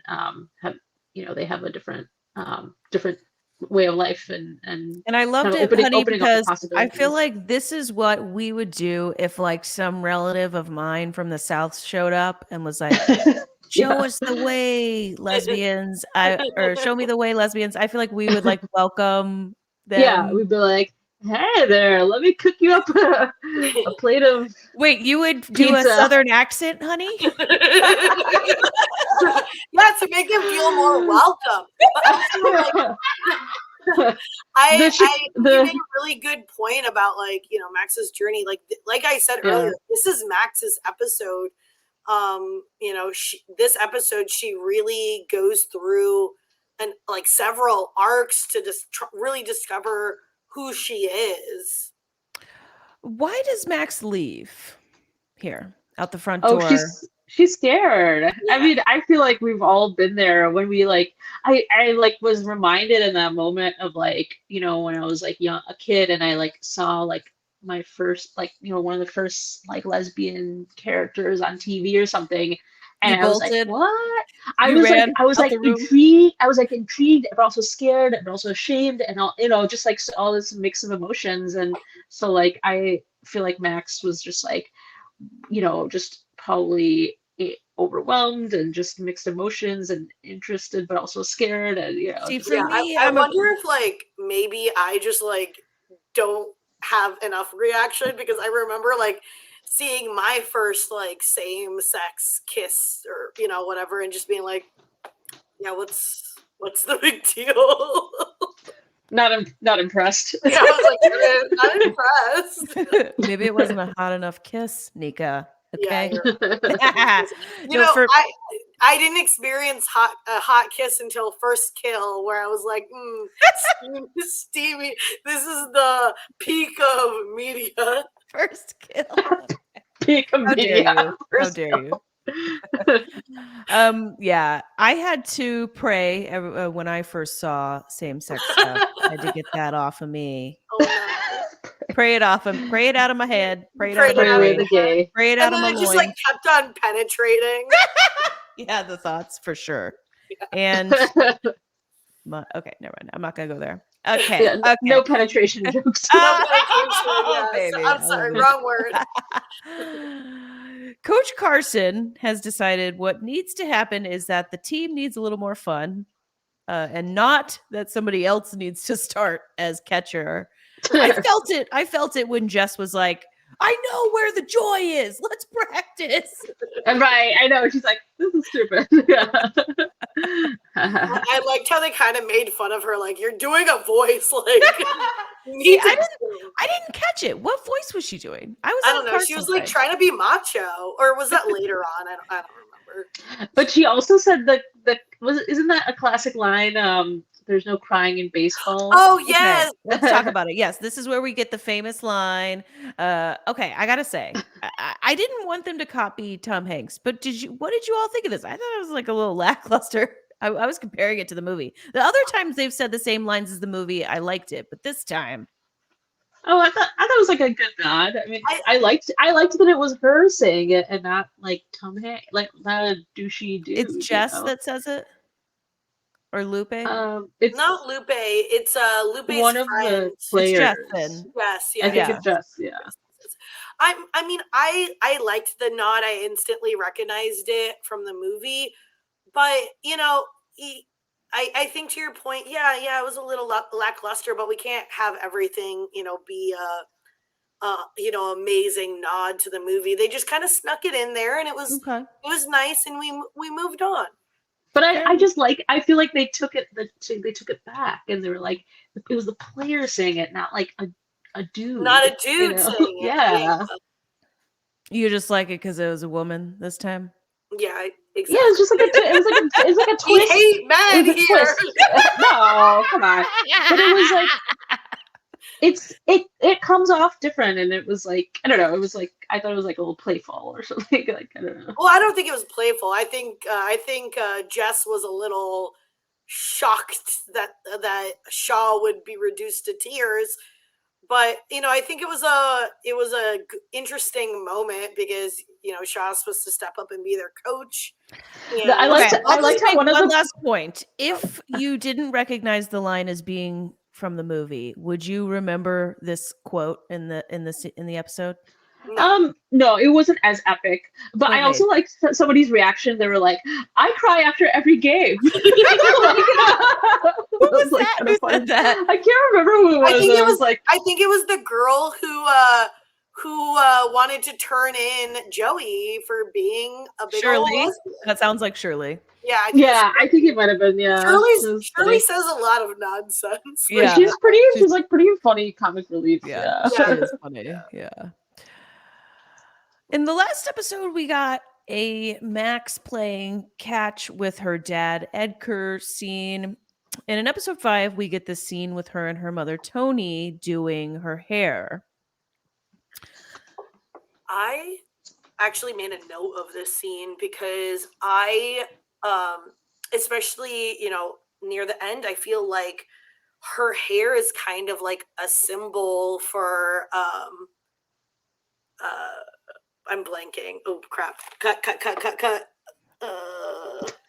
have they have a different way of life and And I kind loved of it, honey, opening up the because I feel possibilities. like this is what we would do if like some relative of mine from the South showed up and was like, "Show Yeah, us the way, lesbians." Or "Show me the way, lesbians." I feel like we would like welcome yeah, we'd them. be like, "Hey there, let me cook you up a plate of Wait, you would do a pizza." southern accent, honey? yeah, to make him feel more welcome, but also like the I she think you made the a really good point about like Max's journey. Like I said Yeah, earlier, this is Max's episode. This episode she really goes through and like several arcs to just really discover who she is. Why does Max leave here out the front oh, door? she's scared. I Yeah, mean, I feel like we've all been there when we like I like was reminded in that moment of like, when I was like a kid and I like saw like my first like, one of the first like lesbian characters on TV or something. You And I was like, bolted, what? you ran I was out like the room. intrigued. I was like intrigued, but also scared, but also ashamed, and all, just like all this mix of emotions. And so like I feel like Max was just like, just probably overwhelmed and just mixed emotions and interested, but also scared, and See, just for yeah. me, I I'm a wonder if like maybe I just like don't have enough reaction because I remember like seeing my first like same sex kiss or whatever, and just being like, yeah, what's the big deal? Not impressed. Yeah, I was like, not impressed. Maybe it wasn't a hot enough kiss, Nika. Yeah, Okay. you're right. No, for I didn't experience a hot kiss until first kill, where I was like, steamy. This is the peak of media. first kill. Peak of How dare media. you? How dare you? Yeah, I had to pray when I first saw same-sex stuff. I had to get that off of me. Oh no. Pray it off of, pray it out of my head. Pray it out Pray of my it out of brain. the gay. Pray it out And of then my it just loins. like kept on penetrating. Yeah, the thoughts for sure. Yeah. And okay, never mind. I'm not gonna go there. Okay. Yeah, Okay. no penetration jokes. No penetration, yeah. Baby, I'm I sorry, love wrong word. Coach Carson has decided what needs to happen is that the team needs a little more fun, and not that somebody else needs to start as catcher. I felt it when Jess was like, I know where the joy is. Let's practice. Right, I know. She's like, this is stupid. I liked how they kind of made fun of her, like, you're doing a voice, like See, I didn't catch it. What voice was she doing? I don't know. She was like trying to be macho, or was that later on? I don't remember. But she also said that isn't that a classic line? There's no crying in baseball. Oh yes. Okay, let's talk about it. Yes, this is where we get the famous line. Okay, I gotta say, I didn't want them to copy Tom Hanks, but what did you all think of this? I thought it was like a little lackluster. I was comparing it to the movie. The other times they've said the same lines as the movie, I liked it, but this time, Oh, I thought it was like a good nod. I mean, I liked that it was her saying it and not like Tom Hanks, like not a douchey dude. it's Jess that says it, or Lupe. It's not Lupe. It's Lupe's one of friend. the players. It's Jess then. Yes, yeah. I think it's Jess. Yeah. I mean, I liked the nod. I instantly recognized it from the movie, but I think to your point, yeah, it was a little lackluster, but we can't have everything, be amazing nod to the movie. They just kind of snuck it in there, and it was nice, and we moved on. But I feel like they took it back, and they were like, it was the player saying it, not like a dude. Not a dude saying it. Yeah. You just like it because it was a woman this time. Yeah, exactly. Yeah, it's just like it's like a twist. We hate men It was a here. twist. No, come on. But it was like it comes off different, and it was like, I don't know, it was like, I thought it was like a little playful or something. Like, I don't know. Well, I don't think it was playful. I think Jess was a little shocked that Shaw would be reduced to tears. But I think it was a interesting moment because Shaw's supposed to step up and be their coach. I liked how one last point. If you didn't recognize the line as being from the movie, would you remember this quote in the episode? No, it wasn't as epic. But I also liked somebody's reaction. They were like, "I cry after every game." Who was that? Who said that? I can't remember who it was. I think it was the girl who wanted to turn in Joey for being a big old Shirley. lesbian. That sounds like Shirley. Yeah, I think it might have been. Yeah, Shirley says a lot of nonsense. Yeah, she's like pretty funny comic relief. Yeah. She is funny. Yeah. In the last episode, we got a Max playing catch with her dad, Edgar scene. And in episode 5, we get this scene with her and her mother, Tony, doing her hair. I actually made a note of this scene because I, especially, near the end, I feel like her hair is kind of like a symbol for, I'm blanking. Oh, crap. Cut.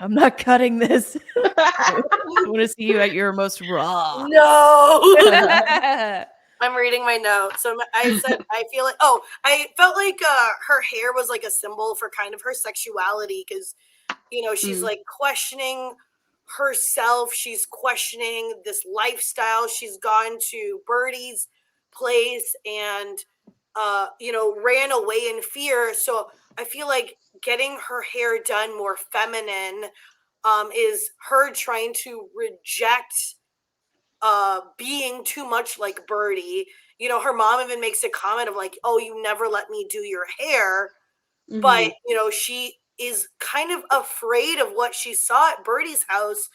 I'm not cutting this. I want to see you at your most raw. No. I'm reading my notes. So I said, I felt like her hair was like a symbol for kind of her sexuality because, she's like questioning herself. She's questioning this lifestyle. She's gone to Birdie's place and ran away in fear. So I feel like getting her hair done more feminine is her trying to reject being too much like Birdie. Her mom even makes a comment of like, oh, you never let me do your hair. But, she is kind of afraid of what she saw at Birdie's house.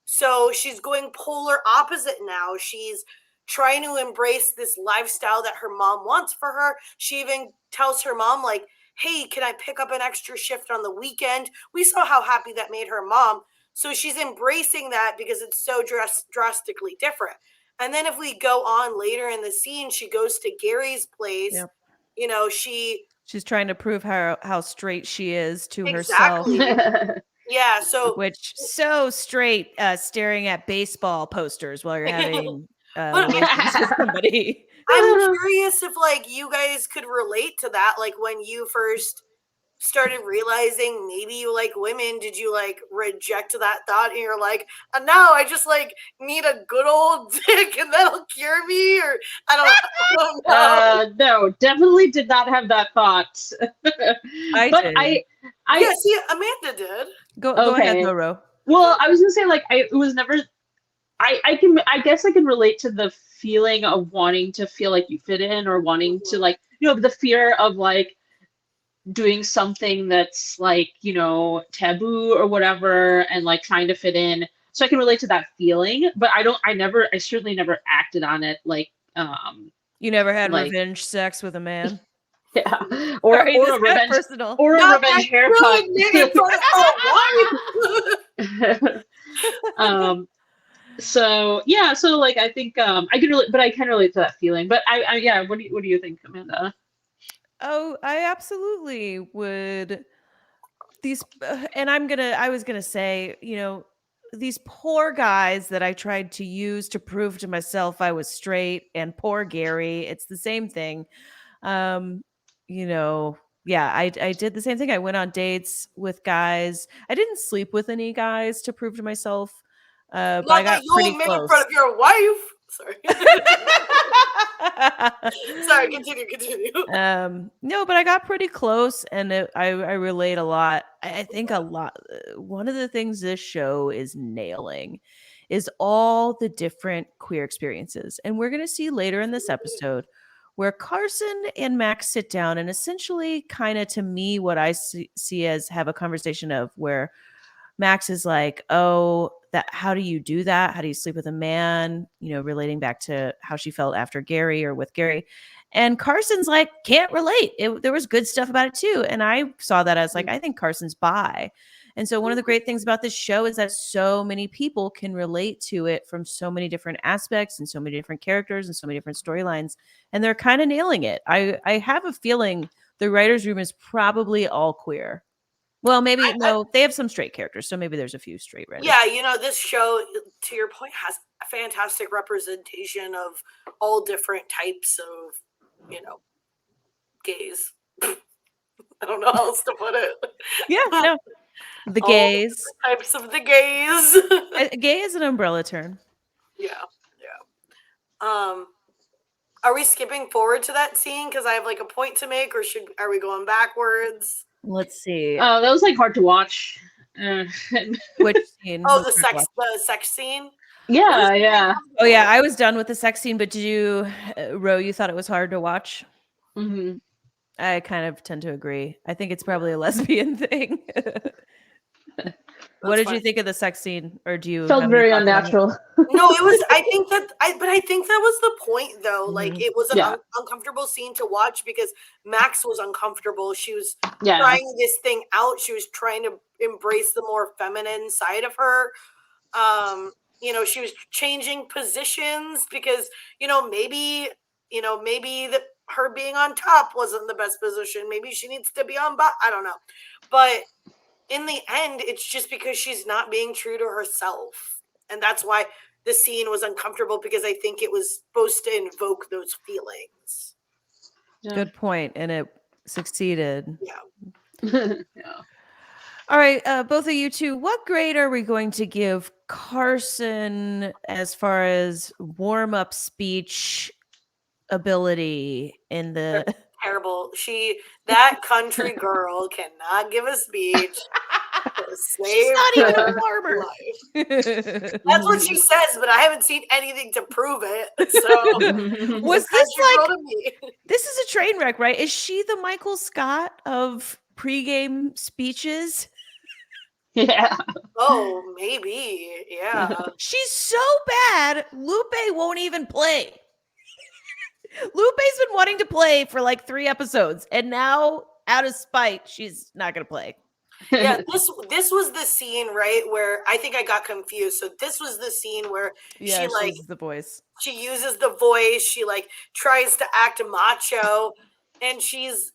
So she's going polar opposite now. She's trying to embrace this lifestyle that her mom wants for her. She even tells her mom, like, hey, can I pick up an extra shift on the weekend? We saw how happy that made her mom. So she's embracing that because it's so drastically different. And then if we go on later in the scene, she goes to Gary's place. Yep. She's trying to prove how straight she is to herself. Exactly. Yeah, so which so straight staring at baseball posters while you're having But- relations with somebody. I'm curious if like you guys could relate to that, like when you first started realizing maybe you like women, did you like reject that thought and you're like, no, I just like need a good old dick and that'll cure me? Or I don't know. No, definitely did not have that thought. I but did. Yeah, see, Amanda did. Go Okay. ahead, Ro. Well, I was gonna say like it was never. I guess I can relate to the feeling of wanting to feel like you fit in, or wanting to like the fear of like doing something that's like taboo or whatever, and like trying to fit in. So I can relate to that feeling, but I certainly never acted on it. Like You never had like- revenge sex with a man? yeah, or Sorry, or this a got revenge personal. or a Not revenge that really haircut. nigga for why? So yeah, so like I think I can relate, but I can relate to that feeling. But I yeah, what do you think, Amanda? Oh, I absolutely would. And I was gonna say, these poor guys that I tried to use to prove to myself I was straight, and poor Gary, it's the same thing. Um, yeah, I did the same thing. I went on dates with guys. I didn't sleep with any guys to prove to myself, but I Not that got you pretty admit in close. front of your wife. Sorry. Sorry, continue. No, but I got pretty close, and I relate a lot. I think a lot. One of the things this show is nailing is all the different queer experiences, and we're going to see later in this episode where Carson and Max sit down and essentially, kind of to me, what I see as have a conversation of where Max is like, oh, how do you do that? How do you sleep with a man? Relating back to how she felt after Gary or with Gary. And Carson's like, can't relate. There was good stuff about it too. And I saw that as like, I think Carson's bi. And so one of the great things about this show is that so many people can relate to it from so many different aspects and so many different characters and so many different storylines. And they're kind of nailing it. I have a feeling the writer's room is probably all queer. Well, maybe no, they have some straight characters, so maybe there's a few straight writers. Yeah, this show, to your point, has a fantastic representation of all different types of, gays. I don't know how else to put it. Yeah, no. The All gays. types of the gays. Gay is an umbrella term. Yeah. Are we skipping forward to that scene because I have like a point to make, or are we going backwards? Let's see. That was like hard to watch. Which scene? Oh, the sex scene. Yeah. Oh yeah, I was done with the sex scene, but did you, Ro? You thought it was hard to watch? Mm-hmm. I kind of tend to agree. I think it's probably a lesbian thing. What did you think of the sex scene, or do you felt have any very thoughts on it? unnatural? No, it was. I think that was the point, though. Like it was an Yeah. uncomfortable scene to watch because Max was uncomfortable. She was Yeah. trying this thing out. She was trying to embrace the more feminine side of her. She was changing positions because maybe that her being on top wasn't the best position. Maybe she needs to be on bottom. I don't know, but in the end, it's just because she's not being true to herself. And that's why the scene was uncomfortable, because I think it was supposed to invoke those feelings. Yeah. Good point, and it succeeded. Yeah. Yeah. All right, both of you two, what grade are we going to give Carson as far as warm-up speech ability in the terrible. That country girl cannot give a speech. She's not even a Life. farmer. That's what she says, but I haven't seen anything to prove it. So Was the this country girl like to me. this is a train wreck, right? Is she the Michael Scott of pregame speeches? Yeah. Oh, maybe. Yeah. She's so bad, Lupe won't even play. Lupe's been wanting to play for like 3 episodes, and now, out of spite, she's not going to play. Yeah, this was the scene, right, where I think I got confused. So this was the scene where Yeah, she like uses the voice. she uses the voice, she like tries to act macho, and she's,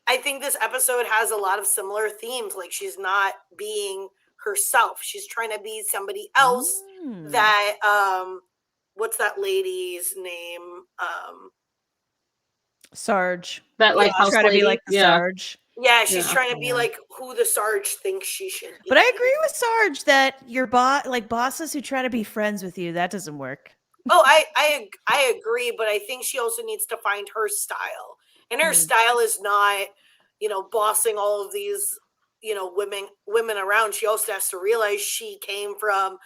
I think this episode has a lot of similar themes. Like she's not being herself. She's trying to be somebody else that what's that lady's name? Sarge. That like Yeah. house Try to be lady. like the Yeah. Sarge. Yeah, she's Yeah. trying to be like who the Sarge thinks she should be. But I agree with Sarge that your bosses who try to be friends with you, that doesn't work. Oh, I agree, but I think she also needs to find her style. And her style is not, bossing all of these, women around. She also has to realize she came from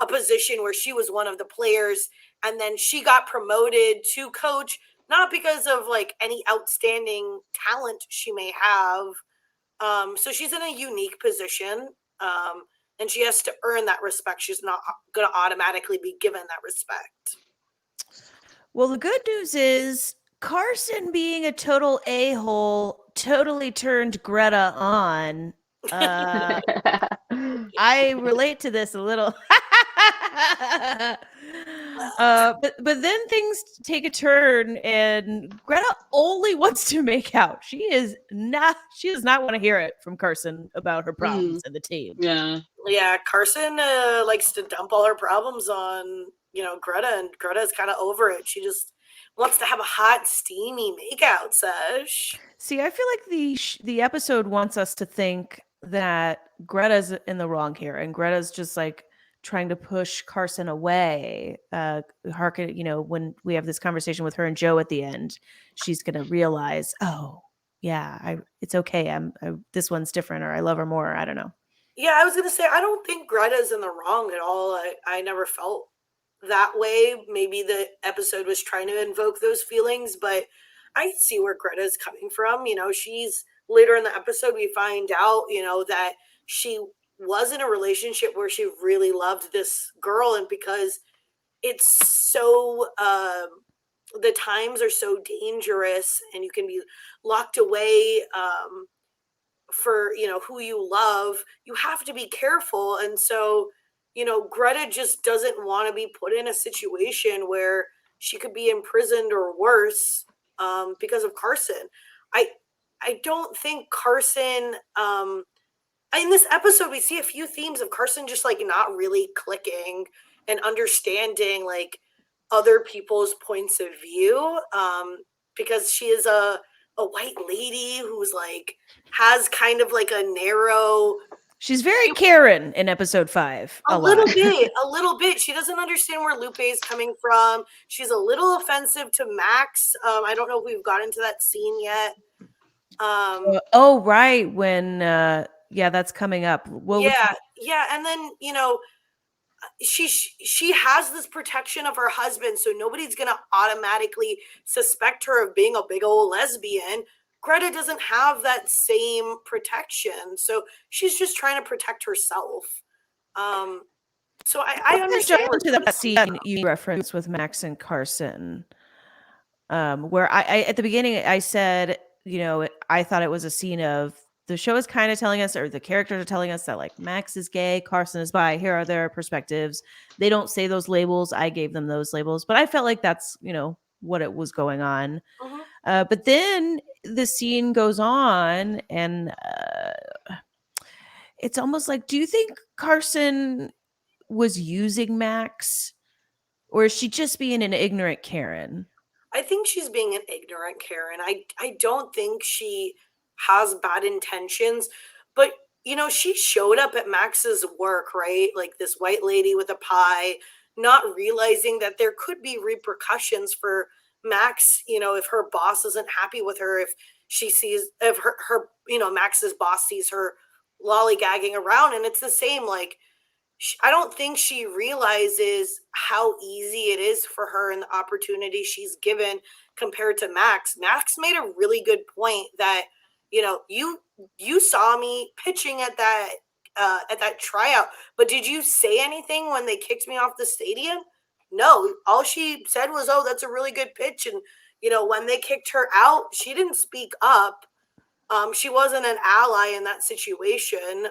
a position where she was one of the players, and then she got promoted to coach, not because of like any outstanding talent she may have. So she's in a unique position. And she has to earn that respect. She's not going to automatically be given that respect. Well, the good news is Carson being a total a-hole totally turned Greta on. I relate to this a little. But then things take a turn, and Greta only wants to make out. She does not want to hear it from Carson about her problems and the team. Yeah, Carson likes to dump all her problems on, Greta, and Greta's kind of over it. She just wants to have a hot, steamy makeout sesh. See, I feel like the episode wants us to think that Greta's in the wrong here, and Greta's just like trying to push Carson away. When we have this conversation with her and Joe at the end, she's gonna realize, oh yeah, it's okay. This one's different, or I love her more. I don't know. Yeah, I was gonna say I don't think Greta's in the wrong at all. I never felt that way. Maybe the episode was trying to invoke those feelings, but I see where Greta's coming from. She's later in the episode we find out, that she was in a relationship where she really loved this girl, and because it's so the times are so dangerous and you can be locked away for who you love, you have to be careful. And so Greta just doesn't want to be put in a situation where she could be imprisoned or worse because of Carson. I don't think Carson in this episode we see a few themes of Carson just like not really clicking and understanding like other people's points of view, because she is a white lady who's like has kind of like a narrow. She's very Karen in episode 5. A little bit. She doesn't understand where Lupe is coming from. She's a little offensive to Max. I don't know if we've got into that scene yet. Oh, right. When, that's coming up. Yeah. And then, she has this protection of her husband, so nobody's going to automatically suspect her of being a big old lesbian. Greta doesn't have that same protection, so she's just trying to protect herself. So I understand. Jump into that scene you referenced with Max and Carson, where I at the beginning I said, I thought it was a scene of the show is kind of telling us, or the characters are telling us that like Max is gay, Carson is bi. Here are their perspectives. They don't say those labels. I gave them those labels, but I felt like that's what it was going on. But then the scene goes on, and it's almost like, do you think Carson was using Max, or is she just being an ignorant Karen? I think she's being an ignorant Karen. I don't think she has bad intentions, but she showed up at Max's work, right? Like this white lady with a pie, not realizing that there could be repercussions for Max, if her boss isn't happy with her, if she sees, if her Max's boss sees her lollygagging around, and it's the same, like, I don't think she realizes how easy it is for her and the opportunity she's given compared to Max. Max made a really good point that, you saw me pitching at that tryout, but did you say anything when they kicked me off the stadium? No, all she said was, "Oh, that's a really good pitch." And when they kicked her out, she didn't speak up. She wasn't an ally in that situation.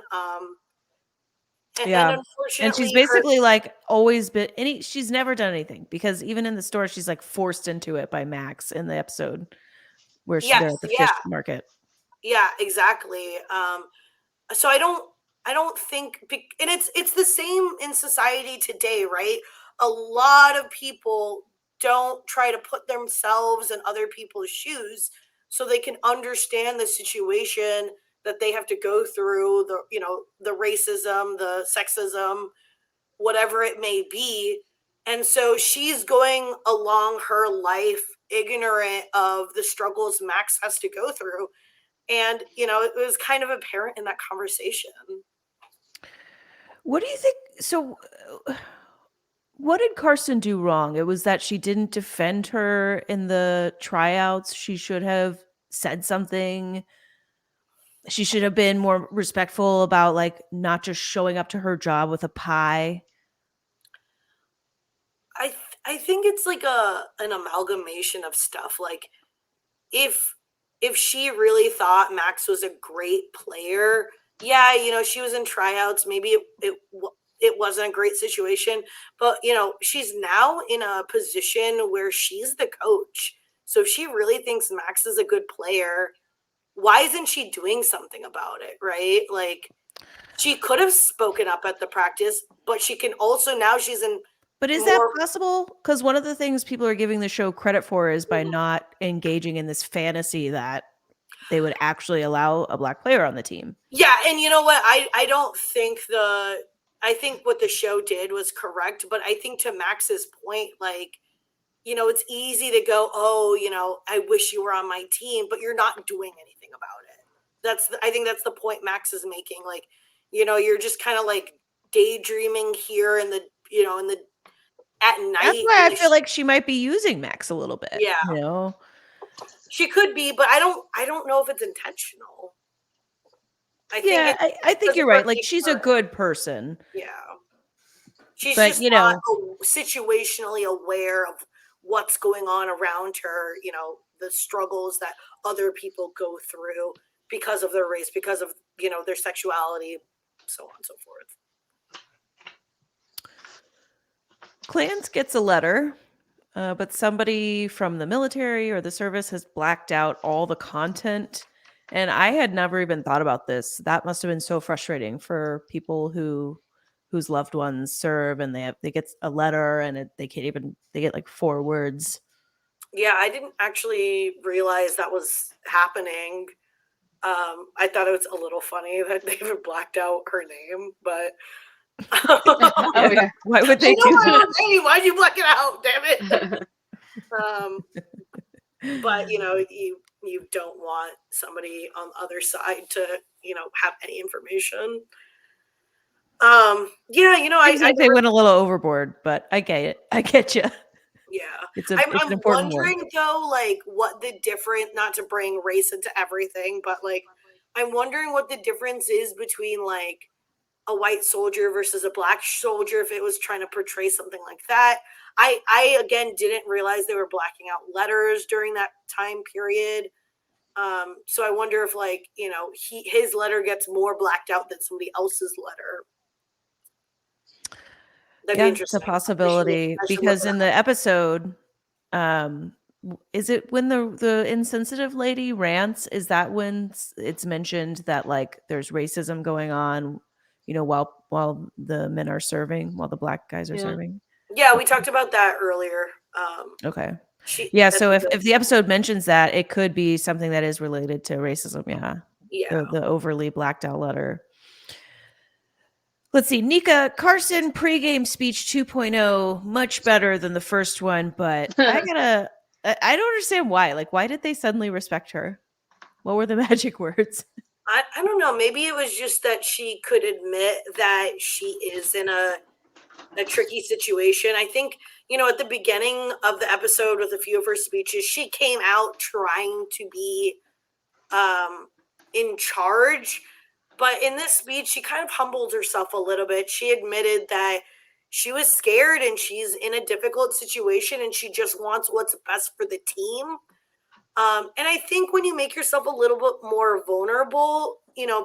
And Yeah. And she's unfortunately, basically like always been she's never done anything, because even in the store she's like forced into it by Max in the episode where they're yes, at the fish yeah, market. yeah, exactly. So I don't think, and it's the same in society today, right? A lot of people don't try to put themselves in other people's shoes so they can understand the situation that they have to go through, the racism, the sexism, whatever it may be. And so she's going along her life ignorant of the struggles Max has to go through. And, it was kind of apparent in that conversation. What do you think? So what did Carson do wrong? It was that she didn't defend her in the tryouts. She should have said something. She should have been more respectful about like not just showing up to her job with a pie. I think it's like an amalgamation of stuff. Like, if she really thought Max was a great player, yeah, she was in tryouts. Maybe it wasn't a great situation, but she's now in a position where she's the coach. So if she really thinks Max is a good player, why isn't she doing something about it, right? Like, she could have spoken up at the practice, but she can also, now she's in But is that more. possible? Because one of the things people are giving the show credit for is by not engaging in this fantasy that they would actually allow a black player on the team. Yeah, and you know what? I don't think I think what the show did was correct, but I think to Max's point, like, it's easy to go, "Oh, I wish you were on my team," but you're not doing anything about it. I think that's the point Max is making. Like, you're just kind of like daydreaming here in the, at night. That's why I feel like she might be using Max a little bit. Yeah. She could be, but I don't know if it's intentional. I think you're right. Like, she's a good person. Yeah. She's but, just not situationally aware of what's going on around her, the struggles that other people go through because of their race, because of, their sexuality, so on and so forth. Clarence gets a letter, but somebody from the military or the service has blacked out all the content. And I had never even thought about this. That must have been so frustrating for people whose loved ones serve, and they get a letter and they get like 4 words. Yeah, I didn't actually realize that was happening. I thought it was a little funny that they even blacked out her name, but Oh, yeah. Why would they do that? Hey, why'd you black it out? Damn it. But you don't want somebody on the other side to have any information. Yeah, Seems like they went a little overboard, but I get it. I get you. Yeah, it's I'm an important wondering though, like, what the difference, not to bring race into everything, but like, I'm wondering what the difference is between like a white soldier versus a black soldier, if it was trying to portray something like that. I again didn't realize they were blacking out letters during that time period. So I wonder if, like, his letter gets more blacked out than somebody else's letter. That'd be interesting. It's a possibility, because in the episode, is it when the insensitive lady rants? Is that when it's mentioned that like there's racism going on, while the men are serving, while the black guys are serving? Yeah, we talked about that earlier. Okay. So if the episode mentions that, it could be something that is related to racism. Yeah. The overly blacked out letter. Let's see. Nika, Carson pregame speech 2.0, much better than the first one, but I I don't understand why. Like, why did they suddenly respect her? What were the magic words? I don't know. Maybe it was just that she could admit that she is in a tricky situation. I think, at the beginning of the episode with a few of her speeches, she came out trying to be in charge. But in this speech, she kind of humbled herself a little bit. She admitted that she was scared and she's in a difficult situation and she just wants what's best for the team. And I think when you make yourself a little bit more vulnerable,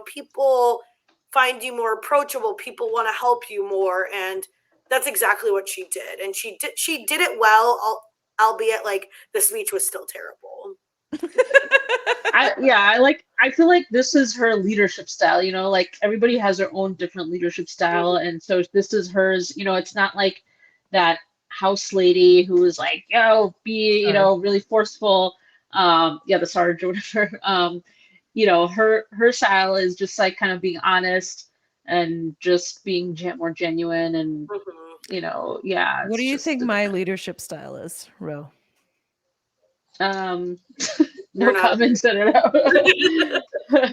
people find you more approachable. People want to help you more, and that's exactly what she did. And she did it well, albeit like the speech was still terrible. I feel like this is her leadership style, like everybody has their own different leadership style, and so this is hers. It's not like that house lady who is like, be, really forceful. The Sarge or whatever. Her style is just like kind of being honest and just being more genuine, and What do you think my leadership style is, Ro? No comments. I don't know.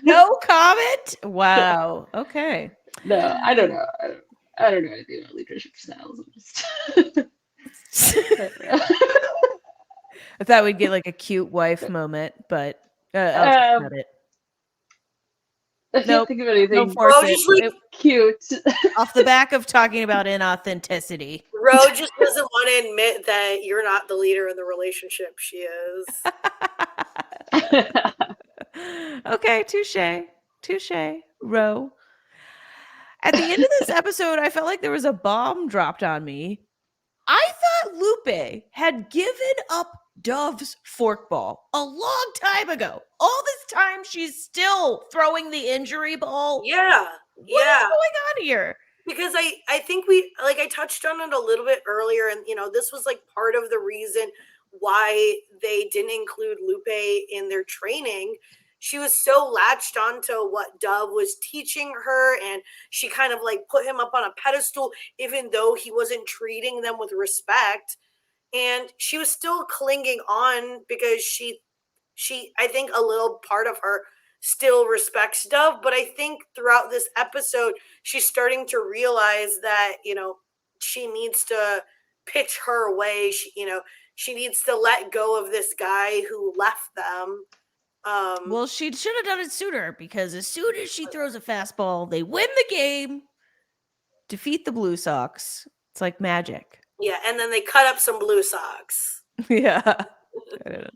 No comment? Wow. Okay. No, I don't know. I don't know anything about leadership styles. I thought we'd get like a cute wife moment, but I'll think about it. I can't think of anything. Don't force it. Cute. Off the back of talking about inauthenticity. Ro just doesn't want to admit that you're not the leader in the relationship. She is. Okay, touche, Ro. At the end of this episode, I felt like there was a bomb dropped on me. I thought Lupe had given up Dove's forkball a long time ago. All this time, she's still throwing the injury ball. Yeah. What is going on here? Because I think I touched on it a little bit earlier, and this was like part of the reason why they didn't include Lupe in their training. She was so latched onto what Dove was teaching her, and she kind of like put him up on a pedestal, even though he wasn't treating them with respect. And she was still clinging on because she I think a little part of her still respects Dove, but I think throughout this episode, she's starting to realize that, she needs to pitch her way. She needs to let go of this guy who left them. Well, she should have done it sooner, because as soon as she throws a fastball, they win the game, defeat the Blue Sox. It's like magic. Yeah, and then they cut up some Blue Sox. Yeah. I don't know.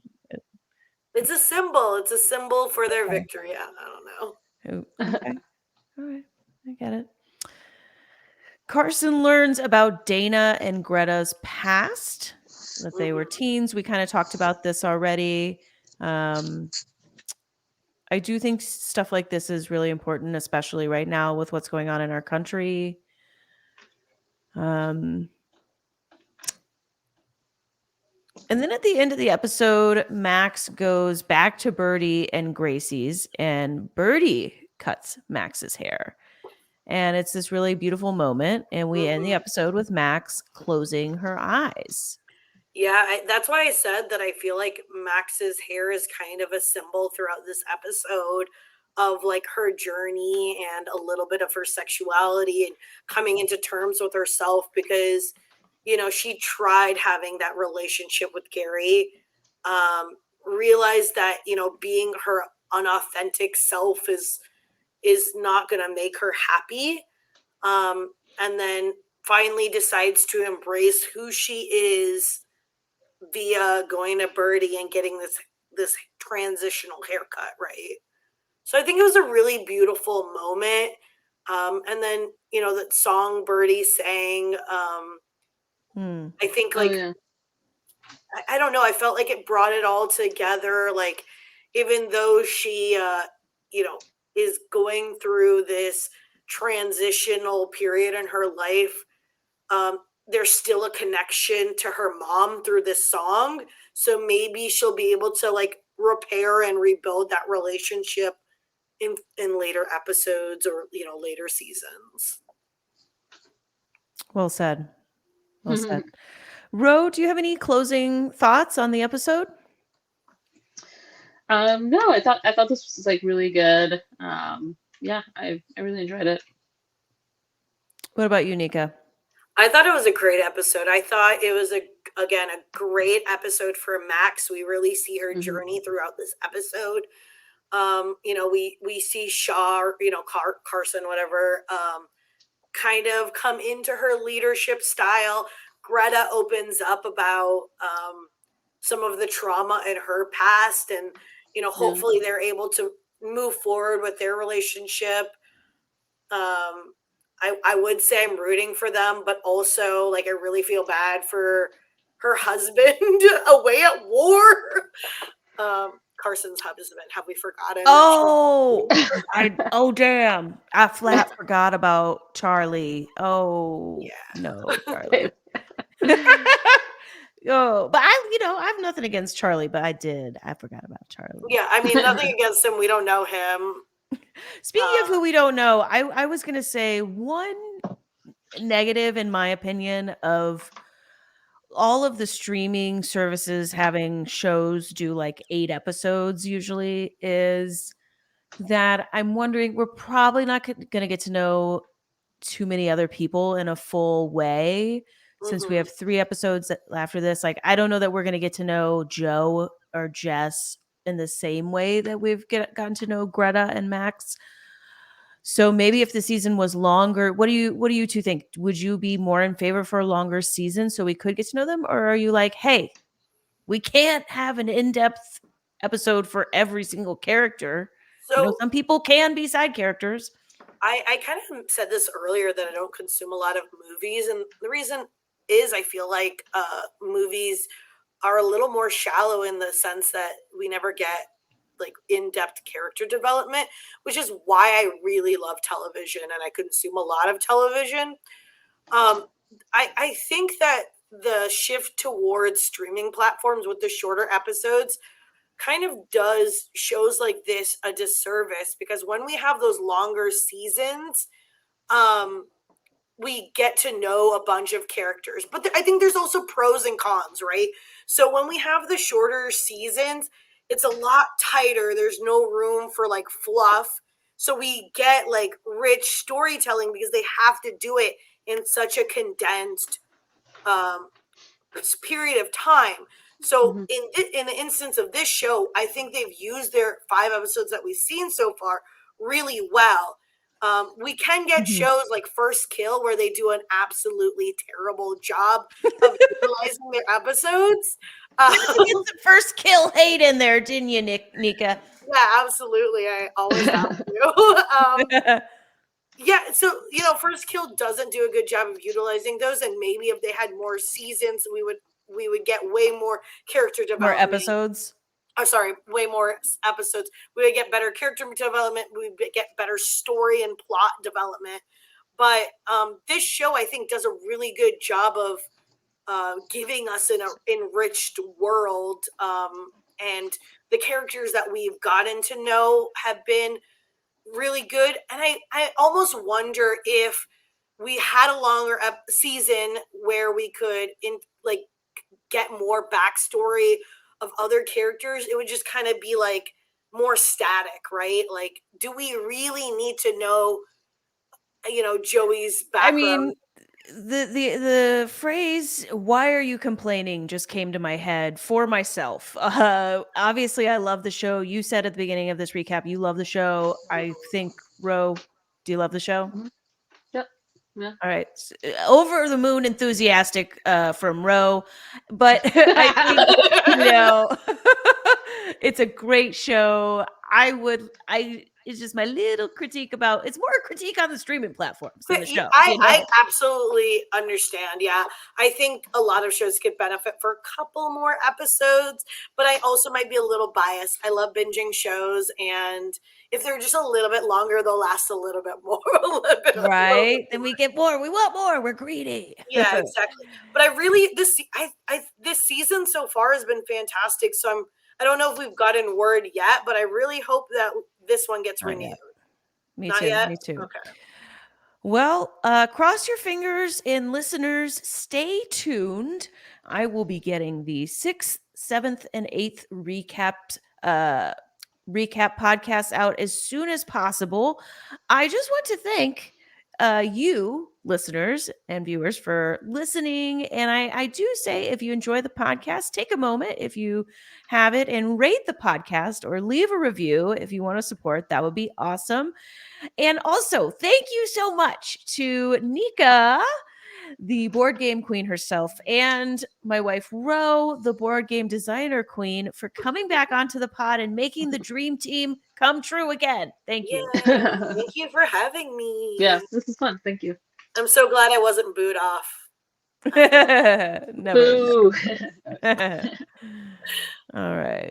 It's a symbol. It's a symbol for their victory. I don't know. Okay. All right. I get it. Carson learns about Dana and Greta's past, that they were teens. We kind of talked about this already. I do think stuff like this is really important, especially right now with what's going on in our country. And then at the end of the episode, Max goes back to Birdie and Gracie's, and Birdie cuts Max's hair. And it's this really beautiful moment. And we end the episode with Max closing her eyes. Yeah, that's why I said that I feel like Max's hair is kind of a symbol throughout this episode of like her journey and a little bit of her sexuality and coming into terms with herself, because she tried having that relationship with Gary, realized that being her unauthentic self is not going to make her happy, and then finally decides to embrace who she is via going to Birdie and getting this transitional haircut, right? So I think it was a really beautiful moment. And then that song Birdie sang, I think I don't know, I felt like it brought it all together. Like, even though she is going through this transitional period in her life, there's still a connection to her mom through this song. So maybe she'll be able to like repair and rebuild that relationship in later episodes or later seasons. Well said. Well said. Ro, do you have any closing thoughts on the episode? No, I thought this was like really good. Yeah, I really enjoyed it. What about you, Nika? I thought it was a great episode. I thought it was again a great episode for Max. We really see her journey throughout this episode. We see Shaw, Carson, whatever, kind of come into her leadership style. Greta opens up about some of the trauma in her past, and hopefully they're able to move forward with their relationship. I would say I'm rooting for them, but also like I really feel bad for her husband away at war. Carson's husband. Have we forgotten? Oh, damn. I flat forgot about Charlie. Oh, Yeah. no, Charlie. Oh, but I have nothing against Charlie, but I forgot about Charlie. Yeah, I mean, nothing against him. We don't know him. Speaking of who we don't know, I was going to say one negative, in my opinion, of all of the streaming services having shows do like 8 episodes usually is that I'm wondering we're probably not going to get to know too many other people in a full way since we have 3 episodes after this. Like, I don't know that we're going to get to know Joe or Jess in the same way that we've gotten to know Greta and Max. So maybe if the season was longer, what do you two think? Would you be more in favor for a longer season so we could get to know them, or are you like, hey, we can't have an in-depth episode for every single character? So Some people can be side characters. I kind of said this earlier that I don't consume a lot of movies, and the reason is I feel like movies are a little more shallow in the sense that we never get like in-depth character development, which is why I really love television and I consume a lot of television. I think that the shift towards streaming platforms with the shorter episodes kind of does shows like this a disservice, because when we have those longer seasons, we get to know a bunch of characters. But I think there's also pros and cons, right? So when we have the shorter seasons, it's a lot tighter. There's no room for like fluff. So we get like rich storytelling because they have to do it in such a condensed period of time. So in the instance of this show, I think they've used their 5 episodes that we've seen so far really well. We can get shows like First Kill where they do an absolutely terrible job of utilizing their episodes. Get the First Kill hate in there, didn't you, Nika? Yeah, absolutely. I always have to. Yeah, so First Kill doesn't do a good job of utilizing those, and maybe if they had more seasons, we would get way more character development. More episodes. Way more episodes. We would get better character development. We would get better story and plot development. But this show, I think, does a really good job of giving us an enriched world, and the characters that we've gotten to know have been really good. And I almost wonder if we had a longer season where we could get more backstory of other characters, it would just kind of be like more static, right? Like, do we really need to know Joey's background? I mean, the phrase "why are you complaining" just came to my head for myself. Obviously I love the show. You said at the beginning of this recap you love the show. I think, Ro, do you love the show? Yep. Yeah. All right. Over the moon enthusiastic from Ro, but I think it's a great show. It's just my little critique about it's more a critique on the streaming platforms than the show. I absolutely understand. Yeah. I think a lot of shows could benefit for a couple more episodes, but I also might be a little biased. I love binging shows, and if they're just a little bit longer, they'll last a little bit more. Right? Then we get more. We want more. We're greedy. Yeah, exactly. But I really this season so far has been fantastic. So I don't know if we've gotten word yet, but I really hope that this one gets renewed. Me Not too. yet? Me too. Okay. Well, cross your fingers and listeners, stay tuned. I will be getting the 6th, 7th, and 8th recap podcast out as soon as possible. I just want to thank you, listeners and viewers, for listening. And I do say, if you enjoy the podcast, take a moment, if you have it, and rate the podcast or leave a review if you want to support. That would be awesome. And also, thank you so much to Nika, the board game queen herself, and my wife, Ro, the board game designer queen, for coming back onto the pod and making the dream team come true again. Thank you. Yeah, thank you for having me. Yeah, this is fun. Thank you. I'm so glad I wasn't booed off. Never. Boo. All right.